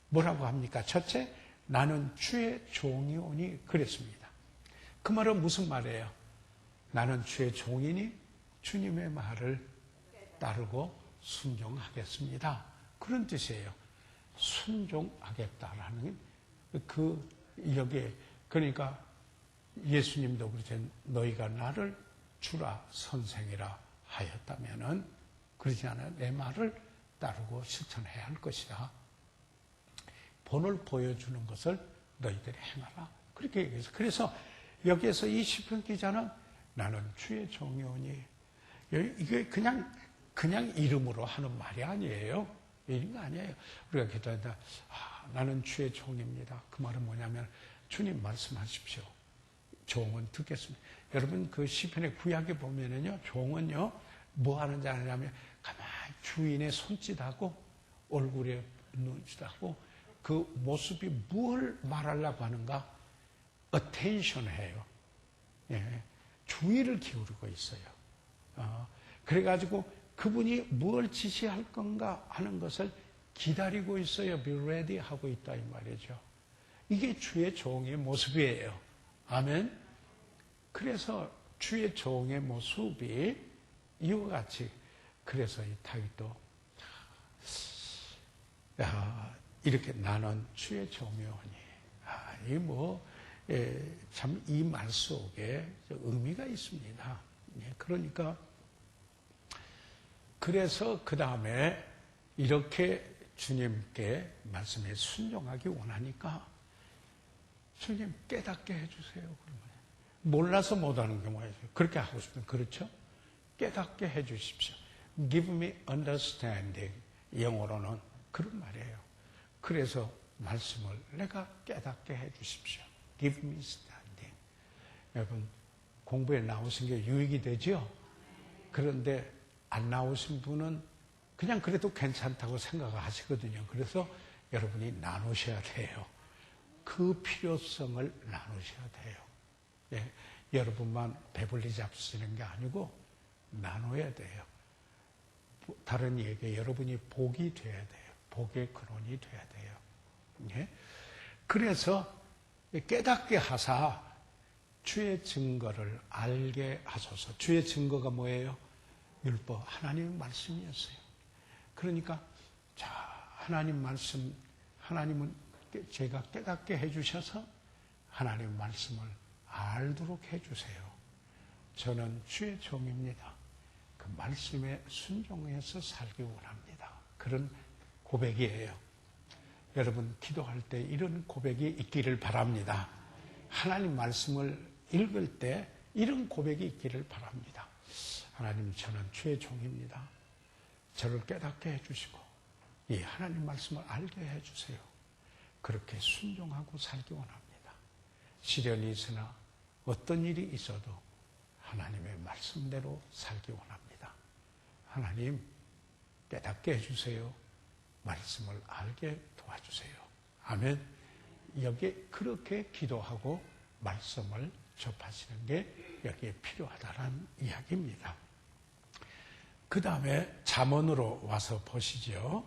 뭐라고 합니까? 첫째, 나는 주의 종이오니 그랬습니다. 그 말은 무슨 말이에요? 나는 주의 종이니 주님의 말을 따르고 순종하겠습니다. 그런 뜻이에요. 순종하겠다라는 여기에 그러니까 예수님도 그렇죠. 너희가 나를 주라 선생이라 하였다면은 그러지 않아요. 내 말을 따르고 실천해야 할 것이다. 본을 보여주는 것을 너희들이 행하라. 그렇게 얘기해서 그래서 여기에서 이 시편 기자는 나는 주의 종이오니 이게 그냥 이름으로 하는 말이 아니에요. 이런 거 아니에요. 우리가 기도한다. 나는 주의 종입니다. 그 말은 뭐냐면 주님 말씀하십시오. 종은 듣겠습니다. 여러분 그 시편의 구약에 보면은요, 종은요 뭐 하는지 아냐면 가만히 주인의 손짓하고 얼굴에 눈짓하고 그 모습이 뭘 말하려고 하는가 attention 해요. 예, 주의를 기울이고 있어요. 그래가지고 그분이 뭘 지시할 건가 하는 것을 기다리고 있어요. be ready 하고 있다 이 말이죠. 이게 주의 종의 모습이에요. 아멘. 그래서 주의 종의 모습이 이와 같이 그래서 이 다윗도 이렇게 나는 주의 종이오니 참 이 말 속에 의미가 있습니다. 그러니까 그래서 그 다음에 이렇게 주님께 말씀에 순종하기 원하니까 주님 깨닫게 해주세요. 그러면 몰라서 못하는 경우가 있어요. 그렇게 하고 싶으면 그렇죠? 깨닫게 해주십시오. Give me understanding. 영어로는 그런 말이에요. 그래서 말씀을 내가 깨닫게 해 주십시오. Give me understanding. 여러분, 공부에 나오신 게 유익이 되죠? 그런데 안 나오신 분은 그냥 그래도 괜찮다고 생각하시거든요. 그래서 여러분이 나누셔야 돼요. 그 필요성을 나누셔야 돼요. 예, 여러분만 배불리 잡수시는 게 아니고 나눠야 돼요. 다른 이에게 여러분이 복이 돼야 돼요. 복의 근원이 돼야 돼요. 예? 그래서 깨닫게 하사 주의 증거를 알게 하소서. 주의 증거가 뭐예요? 율법, 하나님의 말씀이었어요. 그러니까 자, 하나님 말씀, 하나님은 제가 깨닫게 해주셔서 하나님 말씀을 알도록 해주세요. 저는 주의 종입니다. 그 말씀에 순종해서 살기 원합니다. 그런 고백이에요. 여러분 기도할 때 이런 고백이 있기를 바랍니다. 하나님 말씀을 읽을 때 이런 고백이 있기를 바랍니다. 하나님, 저는 주의 종입니다. 저를 깨닫게 해주시고 이 하나님 말씀을 알게 해주세요. 그렇게 순종하고 살기 원합니다. 시련이 있으나 어떤 일이 있어도 하나님의 말씀대로 살기 원합니다. 하나님, 깨닫게 해주세요. 말씀을 알게 도와주세요. 아멘. 여기에 그렇게 기도하고 말씀을 접하시는 게 여기에 필요하다는 이야기입니다. 그 다음에 잠언으로 와서 보시죠.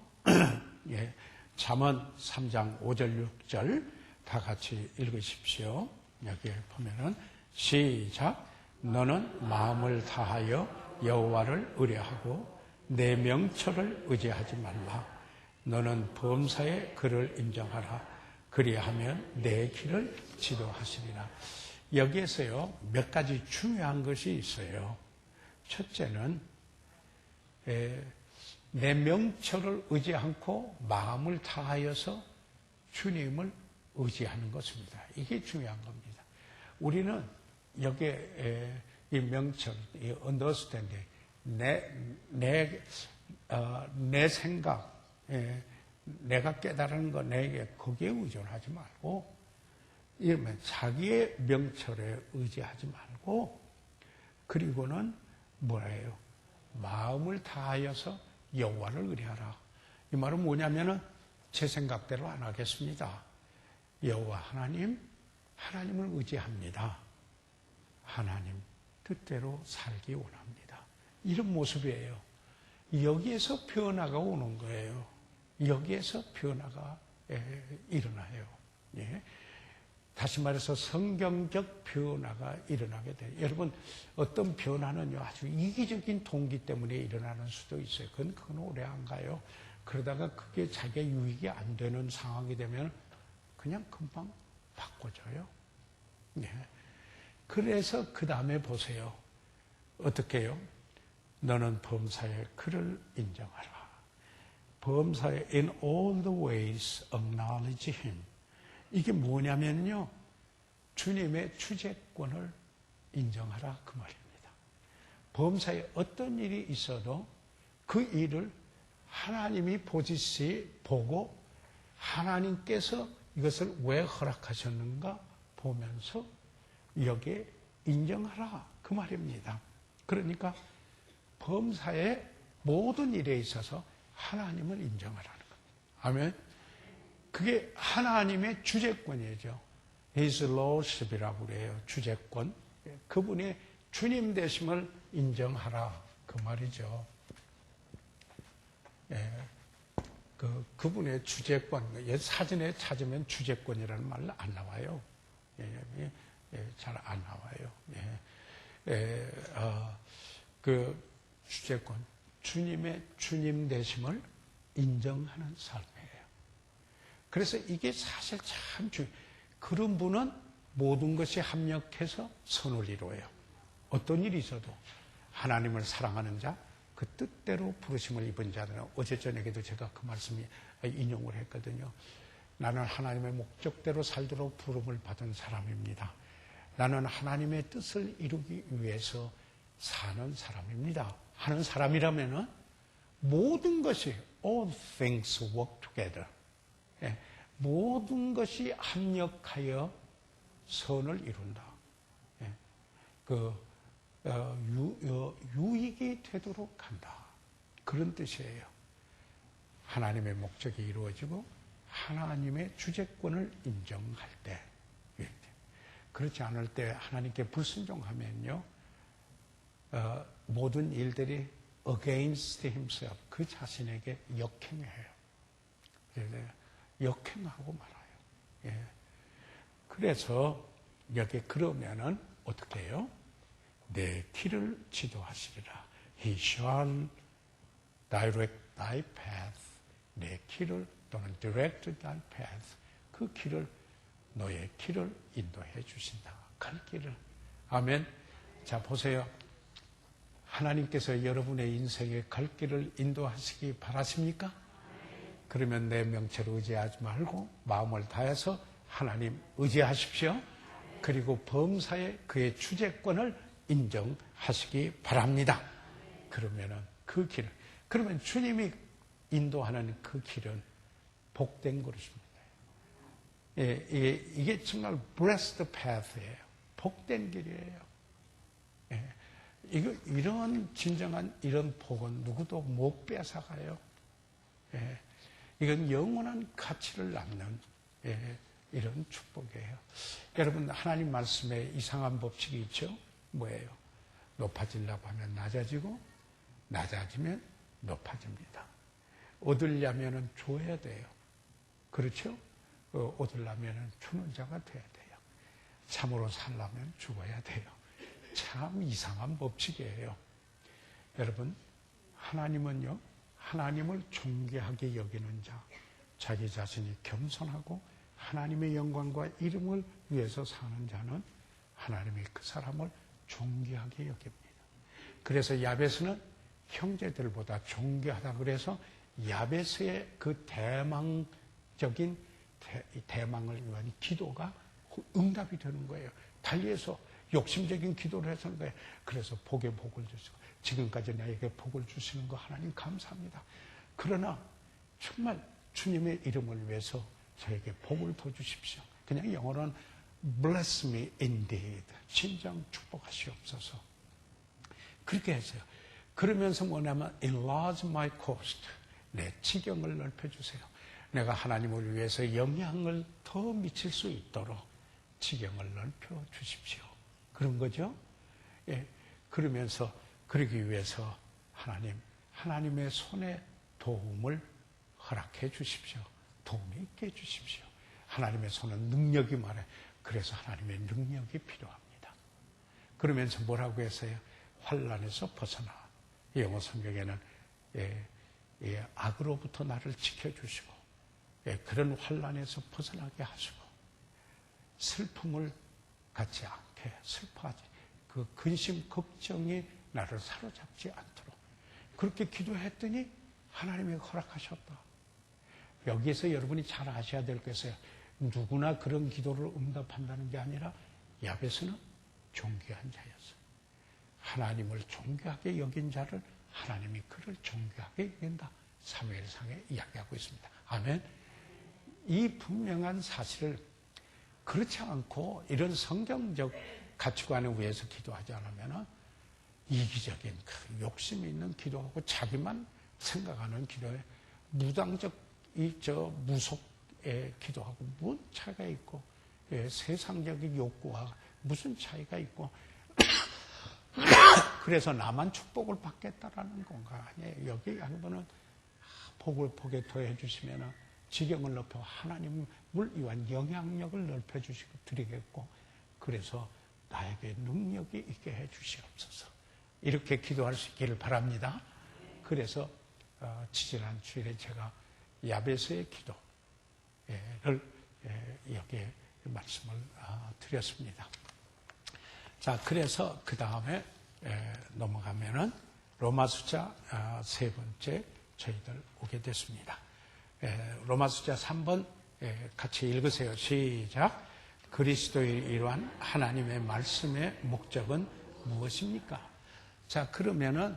예, 잠언 3장 5절 6절 다 같이 읽으십시오. 여기에 보면은 시작. 너는 마음을 다하여 여호와를 의뢰하고 내 명철을 의지하지 말라. 너는 범사의 그를 인정하라. 그리하면 내 길을 지도하시리라. 여기에서요, 몇 가지 중요한 것이 있어요. 첫째는 내 명철을 의지 않고 마음을 다하여서 주님을 의지하는 것입니다. 이게 중요한 겁니다. 우리는 여기에 이 명철, 이 understanding, 내 생각, 내가 깨달은 거 내게 거기에 의존하지 말고, 이러면 자기의 명철에 의지하지 말고, 그리고는 뭐예요? 마음을 다하여서 여호와를 의뢰하라. 이 말은 뭐냐면은 제 생각대로 안 하겠습니다. 여호와 하나님을 의지합니다. 하나님 뜻대로 살기 원합니다. 이런 모습이에요. 여기에서 변화가 오는 거예요. 여기에서 변화가 일어나요. 예. 다시 말해서 성경적 변화가 일어나게 돼요. 여러분, 어떤 변화는요, 아주 이기적인 동기 때문에 일어나는 수도 있어요. 그건 오래 안 가요. 그러다가 그게 자기가 유익이 안 되는 상황이 되면 그냥 금방 바꿔져요. 예. 그래서 그 다음에 보세요. 어떻게 해요? 너는 범사에 그를 인정하라. 범사에 in all the ways acknowledge him. 이게 뭐냐면요, 주님의 주재권을 인정하라 그 말입니다. 범사에 어떤 일이 있어도 그 일을 하나님이 보듯이 보고 하나님께서 이것을 왜 허락하셨는가 보면서 여기에 인정하라 그 말입니다. 그러니까 범사의 모든 일에 있어서 하나님을 인정하라는 겁니다. 아멘. 그게 하나님의 주재권이죠. His Lordship이라고 그래요. 주재권. 그분의 주님 되심을 인정하라 그 말이죠. 예. 그분의 주재권. 사전에 찾으면 주재권이라는 말 안 나와요. 잘 안 나와요. 그 주재권. 주님의 주님 되심을 인정하는 삶이에요. 그래서 이게 사실 참 중요해요. 그런 분은 모든 것이 합력해서 선을 이루어요. 어떤 일이 있어도 하나님을 사랑하는 자, 그 뜻대로 부르심을 입은 자들은, 어제 저녁에도 제가 그 말씀이 인용을 했거든요. 나는 하나님의 목적대로 살도록 부름을 받은 사람입니다. 나는 하나님의 뜻을 이루기 위해서 사는 사람입니다. 하는 사람이라면은 모든 것이 all things work together. 모든 것이 합력하여 선을 이룬다. 유익이 되도록 한다. 그런 뜻이에요. 하나님의 목적이 이루어지고 하나님의 주재권을 인정할 때, 그렇지 않을 때 하나님께 불순종하면요, 모든 일들이 against himself, 그 자신에게 역행해요. 역행하고 말아요. 그래서 여기 그러면은 어떻게 해요? 내 길을 지도하시리라. He shall direct thy path. 내 길을 또는 direct thy path. 그 길을, 너의 길을 인도해 주신다. 갈 길을. 아멘. 자, 보세요. 하나님께서 여러분의 인생에 갈 길을 인도하시기 바라십니까? 그러면 내 명체를 의지하지 말고 마음을 다해서 하나님 의지하십시오. 그리고 범사에 그의 주재권을 인정하시기 바랍니다. 그러면은 그 길을, 그러면 주님이 인도하는 그 길은 복된 것입니다. 이게 정말 blessed path예요. 복된 길이에요. 이런 진정한 이런 복은 누구도 못 뺏어가요. 이건 영원한 가치를 남는 이런 축복이에요. 여러분, 하나님 말씀에 이상한 법칙이 있죠? 뭐예요? 높아지려고 하면 낮아지고 낮아지면 높아집니다. 얻으려면 줘야 돼요. 그렇죠? 얻으려면 주는 자가 돼야 돼요. 참으로 살려면 죽어야 돼요. 참 이상한 법칙이에요. 여러분, 하나님은요, 하나님을 존귀하게 여기는 자, 자기 자신이 겸손하고 하나님의 영광과 이름을 위해서 사는 자는 하나님이 그 사람을 존귀하게 여깁니다. 그래서 야베스는 형제들보다 존귀하다 그래서 야베스의 그 대망적인 대망을 위한 기도가 응답이 되는 거예요. 달리해서 욕심적인 기도를 해서는 거예요. 그래서 복에 복을 주시고 지금까지 나에게 복을 주시는 거 하나님 감사합니다. 그러나 정말 주님의 이름을 위해서 저에게 복을 더 주십시오. 그냥 영어로는 bless me indeed. 진정 축복하시옵소서. 그렇게 했어요. 그러면서 뭐냐면 enlarge my coast. 내 지경을 넓혀주세요. 내가 하나님을 위해서 영향을 더 미칠 수 있도록 지경을 넓혀 주십시오. 그런 거죠. 그러면서 그러기 위해서 하나님의 손에 도움을 허락해 주십시오. 도움이 있게 해주십시오. 하나님의 손은 능력이 많아요. 그래서 하나님의 능력이 필요합니다. 그러면서 뭐라고 했어요? 환난에서 벗어나. 영어 성경에는 악으로부터 나를 지켜주시고 그런 환난에서 벗어나게 하시고 슬픔을 갖지 않게 슬퍼하지 그 근심 걱정이 나를 사로잡지 않도록 그렇게 기도했더니 하나님이 허락하셨다. 여기에서 여러분이 잘 아셔야 될 것이에요. 누구나 그런 기도를 응답한다는 게 아니라 야베스는 존귀한 자였어요. 하나님을 존귀하게 여긴 자를 하나님이 그를 존귀하게 여긴다. 사무엘상에 이야기하고 있습니다. 아멘. 이 분명한 사실을 그렇지 않고 이런 성경적 가치관에 위해서 기도하지 않으면 이기적인 욕심이 있는 기도하고 자기만 생각하는 기도에 무당적 무속의 기도하고 무슨 차이가 있고 세상적인 욕구와 무슨 차이가 있고 그래서 나만 축복을 받겠다라는 건가? 아니에요. 여기 여러분은 복에 더해 주시면 지경을 높여 하나님을 위한 영향력을 넓혀 주시고 드리겠고 그래서 나에게 능력이 있게 해 주시옵소서. 이렇게 기도할 수 있기를 바랍니다. 그래서 지지난 주일에 제가 야베스의 기도를 여기에 말씀을 드렸습니다. 자, 그래서 그 다음에 넘어가면은 로마숫자 3번째 저희들 오게 됐습니다. 로마숫자 3번 같이 읽으세요. 시작. 그리스도의 이러한 하나님의 말씀의 목적은 무엇입니까? 자, 그러면은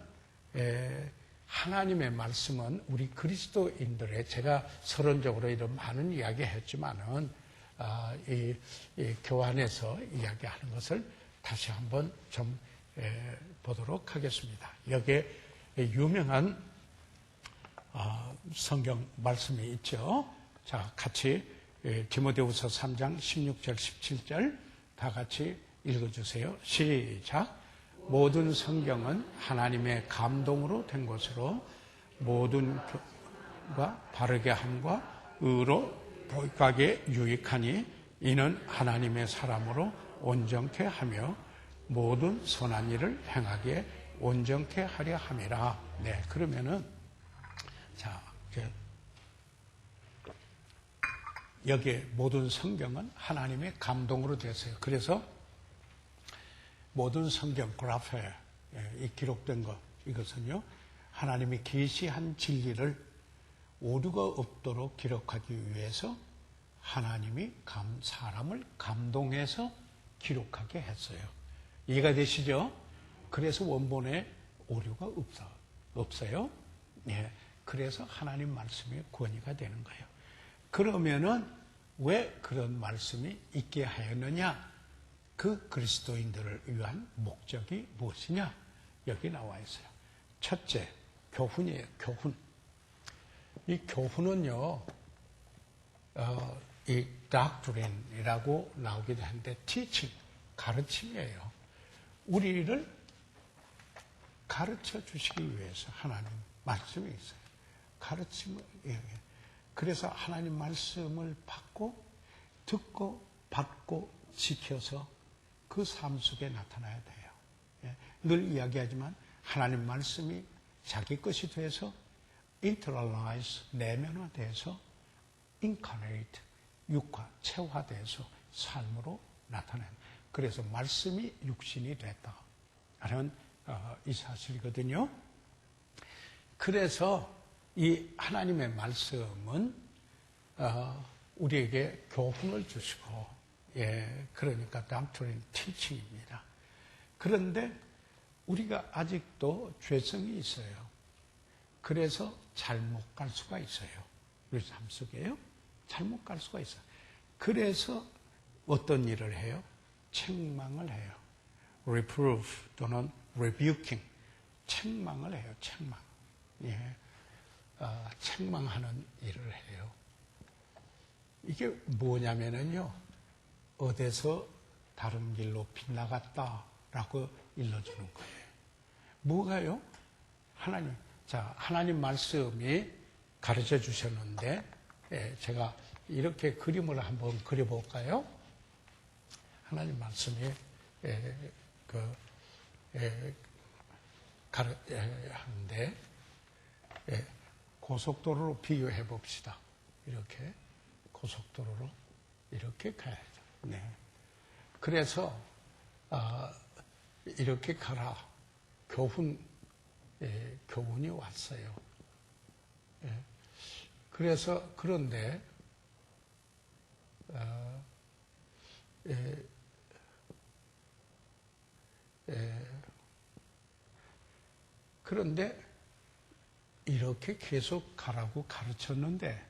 하나님의 말씀은 우리 그리스도인들의, 제가 서론적으로 이런 많은 이야기 했지만은, 이 교환해서 이야기하는 것을 다시 한번 좀 보도록 하겠습니다. 여기에 유명한 성경 말씀이 있죠. 자, 같이 디모데후서 3장 16절 17절 다 같이 읽어주세요. 시작. 모든 성경은 하나님의 감동으로 된 것으로 모든 교훈과 바르게 함과 의로 복하게 유익하니 이는 하나님의 사람으로 온전케 하며 모든 선한 일을 행하기에 온전케 하려 함이라. 네, 그러면은 자, 여기에 모든 성경은 하나님의 감동으로 되었어요. 그래서 모든 성경 그래프에 기록된 것, 이것은요, 하나님이 계시한 진리를 오류가 없도록 기록하기 위해서 하나님이 사람을 감동해서 기록하게 했어요. 이해가 되시죠? 그래서 원본에 오류가 없어요. 예. 그래서 하나님 말씀이 권위가 되는 거예요. 그러면은 왜 그런 말씀이 있게 하였느냐? 그 그리스도인들을 위한 목적이 무엇이냐? 여기 나와 있어요. 첫째, 교훈이에요. 교훈. 이 교훈은요, 이 doctrine이라고 나오기도 하는데 teaching, 가르침이에요. 우리를 가르쳐 주시기 위해서 하나님 말씀이 있어요. 가르침을, 그래서 하나님 말씀을 듣고 받고 지켜서 그 삶 속에 나타나야 돼요. 늘 이야기하지만 하나님 말씀이 자기 것이 돼서 internalize, 내면화돼서 incarnate, 육화, 체화돼서 삶으로 나타나요. 그래서 말씀이 육신이 됐다 하는 이 사실이거든요. 그래서 이 하나님의 말씀은 우리에게 교훈을 주시고, 그러니까 doctrine, teaching입니다. 그런데 우리가 아직도 죄성이 있어요. 그래서 잘못 갈 수가 있어요. 우리 삶 속에요. 잘못 갈 수가 있어요. 그래서 어떤 일을 해요? 책망을 해요. reprove 또는 rebuking. 책망을 해요. 책망. 책망하는 일을 해요. 이게 뭐냐면은요, 어디서 다른 길로 빗나갔다라고 일러주는 거예요. 뭐가요? 하나님 말씀이 가르쳐 주셨는데, 제가 이렇게 그림을 한번 그려볼까요? 하나님 말씀이 하는데, 고속도로로 비유해 봅시다. 이렇게 고속도로로 이렇게 가야죠. 네. 그래서 이렇게 가라. 교훈이 왔어요. 그래서 그런데 그런데 이렇게 계속 가라고 가르쳤는데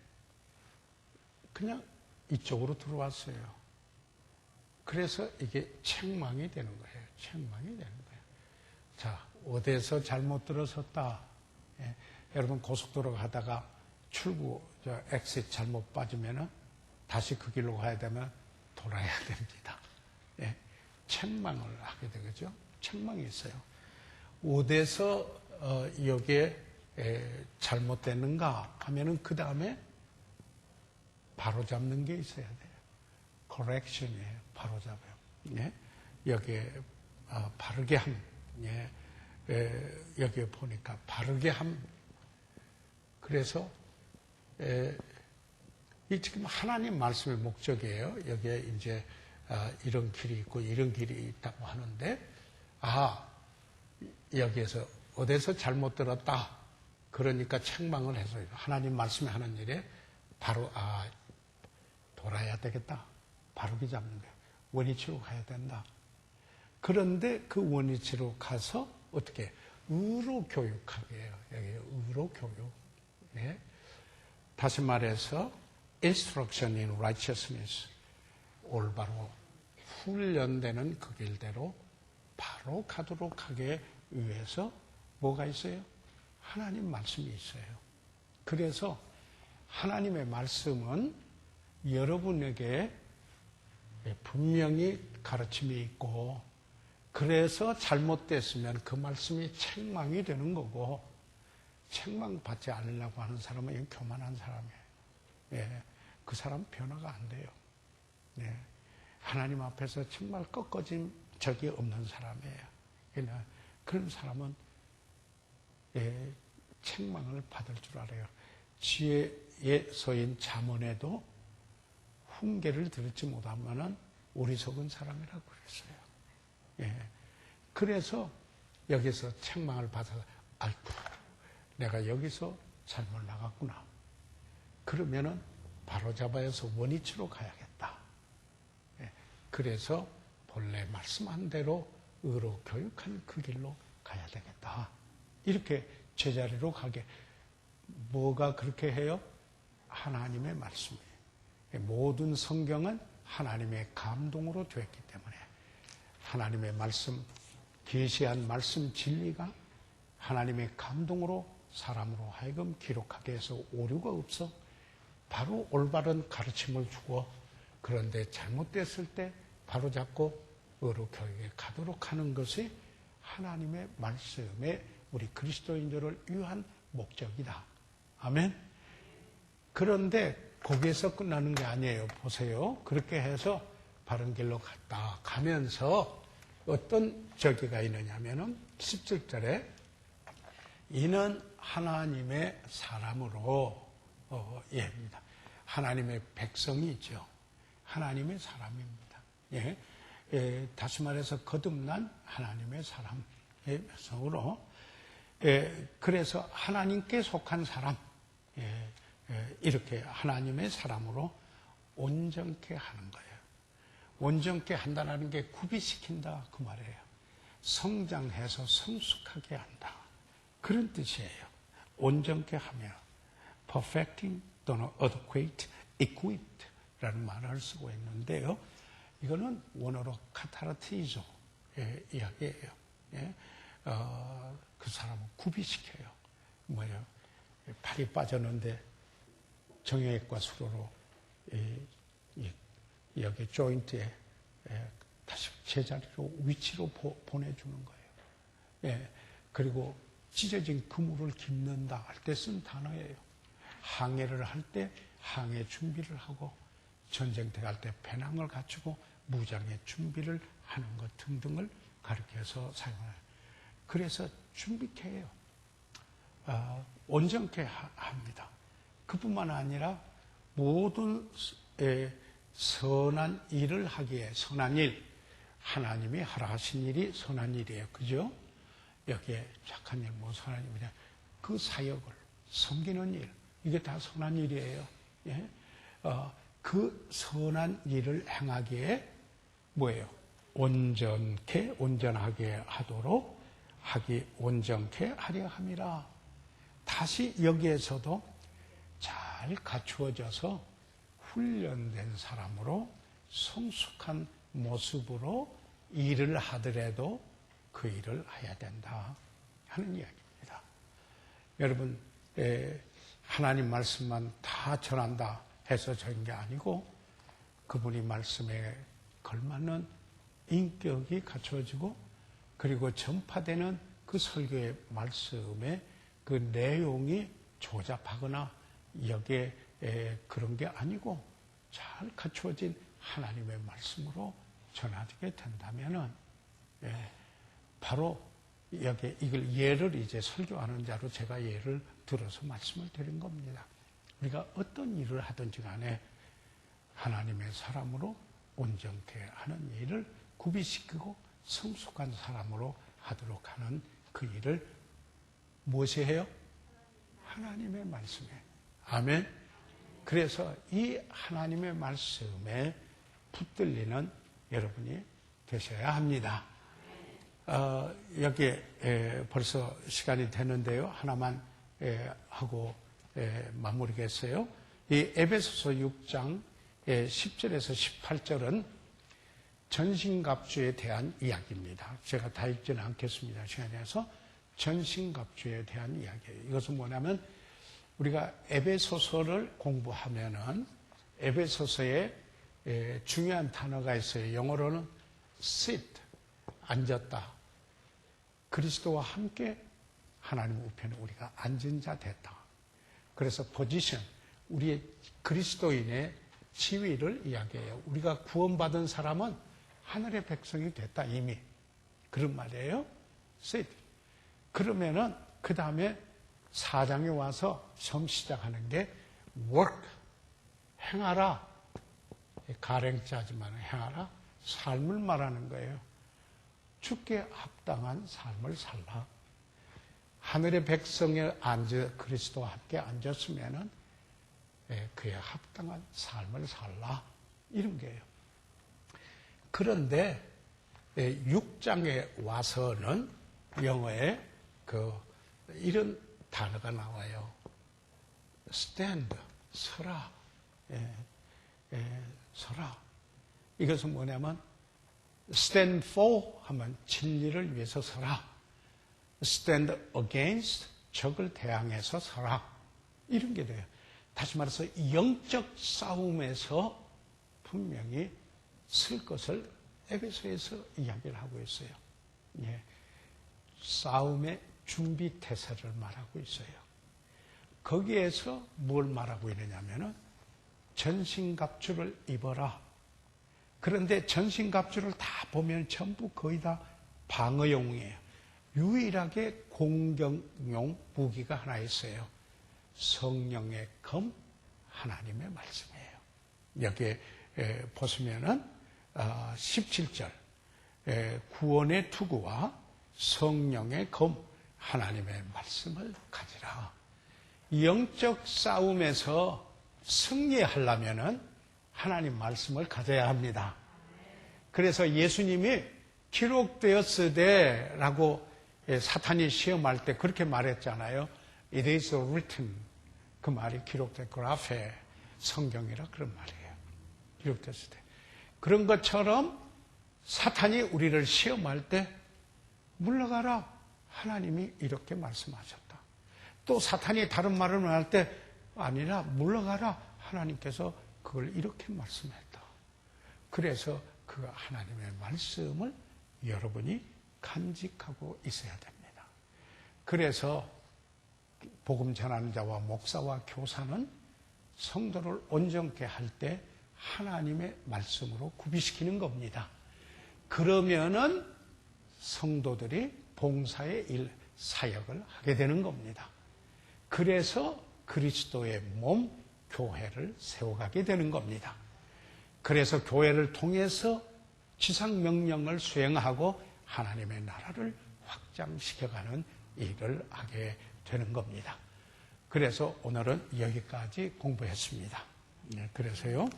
그냥 이쪽으로 들어왔어요. 그래서 이게 책망이 되는 거예요. 책망이 되는 거예요. 자, 어디에서 잘못 들어섰다. 여러분 고속도로 가다가 엑싯 잘못 빠지면은 다시 그 길로 가야 되면 돌아야 됩니다. 책망을 하게 되겠죠. 책망이 있어요. 어디에서 여기에 잘못됐는가 하면은 그 다음에 바로 잡는 게 있어야 돼요. correction이에요. 바로 잡아요. 여기에 바르게 함. 여기에 보니까 바르게 함. 그래서 이 지금 하나님 말씀의 목적이에요. 여기에 이제 이런 길이 있고 이런 길이 있다고 하는데, 여기에서 어디서 잘못 들었다. 그러니까 책망을 해서 하나님 말씀이 하는 일에 바로 돌아야 되겠다. 바르게 잡는 거예요. 원위치로 가야 된다. 그런데 그 원위치로 가서 어떻게 의로 교육하게요. 여기 의로 교육. 예. 다시 말해서 instruction in righteousness, 올바로 훈련되는 그 길대로 바로 가도록 하기 위해서 뭐가 있어요? 하나님 말씀이 있어요. 그래서 하나님의 말씀은 여러분에게 분명히 가르침이 있고, 그래서 잘못됐으면 그 말씀이 책망이 되는 거고, 책망받지 않으려고 하는 사람은 교만한 사람이에요. 예, 그 사람 변화가 안 돼요. 예, 하나님 앞에서 정말 꺾어진 적이 없는 사람이에요. 그런 사람은 책망을 받을 줄 알아요. 지혜의 서인 잠언에도 훈계를 들었지 못하면은 어리석은 사람이라고 그랬어요. 예. 그래서 여기서 책망을 받아서, 아이고, 내가 여기서 잘못 나갔구나. 그러면은 바로잡아서 원위치로 가야겠다. 예. 그래서 본래 말씀한 대로 의로 교육한 그 길로 가야 되겠다. 이렇게 제자리로 가게. 뭐가 그렇게 해요? 하나님의 말씀이에요. 모든 성경은 하나님의 감동으로 되었기 때문에 하나님의 말씀, 계시한 말씀 진리가 하나님의 감동으로 사람으로 하여금 기록하게 해서 오류가 없어 바로 올바른 가르침을 주고, 그런데 잘못됐을 때 바로 잡고 의로 교육에 가도록 하는 것이 하나님의 말씀에 우리 그리스도인들을 위한 목적이다. 아멘. 그런데 거기에서 끝나는 게 아니에요. 보세요. 그렇게 해서 바른 길로 갔다 가면서 어떤 저기가 있느냐면은 17절에 이는 하나님의 사람으로 예입니다. 하나님의 백성이죠. 하나님의 사람입니다. 예. 다시 말해서 거듭난 하나님의 사람의 백성으로, 그래서 하나님께 속한 사람, 이렇게 하나님의 사람으로 온전케 하는 거예요. 온전케 한다는 게 구비시킨다 그 말이에요. 성장해서 성숙하게 한다. 그런 뜻이에요. 온전케 하며 perfecting 또는 adequate, equiped라는 말을 쓰고 있는데요. 이거는 원어로 카타르티조의 이야기예요. 예? 그 사람을 구비시켜요. 뭐예요? 팔이 빠졌는데 정형외과 수로로 여기 조인트에 다시 제자리로 위치로 보내주는 거예요. 예. 그리고 찢어진 그물을 깁는다 할 때 쓴 단어예요. 항해를 할 때 항해 준비를 하고, 전쟁터 갈 때 배낭을 갖추고 무장의 준비를 하는 것 등등을 가르쳐서 사용해요. 그래서 준비케 해요. 온전케 합니다. 그뿐만 아니라 모든 선한 일을 하기에, 선한 일, 하나님이 하라 하신 일이 선한 일이에요. 그죠? 여기에 착한 일, 뭐 선한 일이냐, 그 사역을 섬기는 일, 이게 다 선한 일이에요. 예? 그 선한 일을 행하기에 뭐예요? 온전케, 온전하게 하도록 온전케 하려 함이라. 다시 여기에서도 잘 갖추어져서 훈련된 사람으로 성숙한 모습으로 일을 하더라도 그 일을 해야 된다 하는 이야기입니다. 여러분, 하나님 말씀만 다 전한다 해서 전한 게 아니고, 그분이 말씀에 걸맞는 인격이 갖추어지고, 그리고 전파되는 그 설교의 말씀의 그 내용이 조잡하거나 여기에 그런 게 아니고 잘 갖추어진 하나님의 말씀으로 전하게 된다면은, 바로 여기 이걸 예를 이제 설교하는 자로 제가 예를 들어서 말씀을 드린 겁니다. 우리가 어떤 일을 하든지 간에 하나님의 사람으로 온전케 하는 일을 구비시키고 성숙한 사람으로 하도록 하는 그 일을 무엇이 해요? 하나님의 말씀에. 아멘. 그래서 이 하나님의 말씀에 붙들리는 여러분이 되셔야 합니다. 여기에 벌써 시간이 됐는데요. 하나만 하고 마무리겠어요. 이 에베소서 6장 10절에서 18절은 전신갑주에 대한 이야기입니다. 제가 다 읽지는 않겠습니다. 시간이 나서 전신갑주에 대한 이야기예요. 이것은 뭐냐면 우리가 에베소서를 공부하면은 에베소서에 중요한 단어가 있어요. 영어로는 sit, 앉았다. 그리스도와 함께 하나님 우편에 우리가 앉은 자 됐다. 그래서 position, 우리의 그리스도인의 지위를 이야기해요. 우리가 구원받은 사람은 하늘의 백성이 됐다 이미. 그런 말이에요. sit. 그러면은 그 다음에 4장에 와서 처음 시작하는 게 work, 행하라. 가랭자지만 행하라. 삶을 말하는 거예요. 주께 합당한 삶을 살라. 하늘의 백성에 그리스도와 함께 앉았으면은 그에 합당한 삶을 살라. 이런 거예요. 그런데 6장에 와서는 영어에 이런 단어가 나와요. stand, 서라. 서라. 이것은 뭐냐면 stand for 하면 진리를 위해서 서라. stand against 적을 대항해서 서라. 이런 게 돼요. 다시 말해서 영적 싸움에서 분명히 쓸 것을 에베소에서 이야기를 하고 있어요. 싸움의 준비 태세를 말하고 있어요. 거기에서 뭘 말하고 있느냐면은 전신갑주를 입어라. 그런데 전신갑주를 다 보면 전부 거의 다 방어용이에요. 유일하게 공격용 무기가 하나 있어요. 성령의 검, 하나님의 말씀이에요. 여기에 보시면은 17절 구원의 투구와 성령의 검, 하나님의 말씀을 가지라. 영적 싸움에서 승리하려면은 하나님 말씀을 가져야 합니다. 그래서 예수님이 기록되었으되 라고 사탄이 시험할 때 그렇게 말했잖아요. It is written. 그 말이 기록된 그라페 성경이라 그런 말이에요. 기록됐을 때. 그런 것처럼 사탄이 우리를 시험할 때 물러가라. 하나님이 이렇게 말씀하셨다. 또 사탄이 다른 말을 할 때 아니라 물러가라. 하나님께서 그걸 이렇게 말씀했다. 그래서 그 하나님의 말씀을 여러분이 간직하고 있어야 됩니다. 그래서 복음 전하는 자와 목사와 교사는 성도를 온전케 할 때 하나님의 말씀으로 구비시키는 겁니다. 그러면은 성도들이 봉사의 일, 사역을 하게 되는 겁니다. 그래서 그리스도의 몸, 교회를 세워가게 되는 겁니다. 그래서 교회를 통해서 지상명령을 수행하고 하나님의 나라를 확장시켜가는 일을 하게 되는 겁니다. 그래서 오늘은 여기까지 공부했습니다. 그래서요,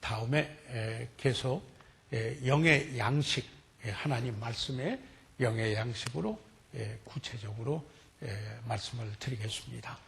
다음에 계속 영의 양식, 하나님 말씀의 영의 양식으로 구체적으로 말씀을 드리겠습니다.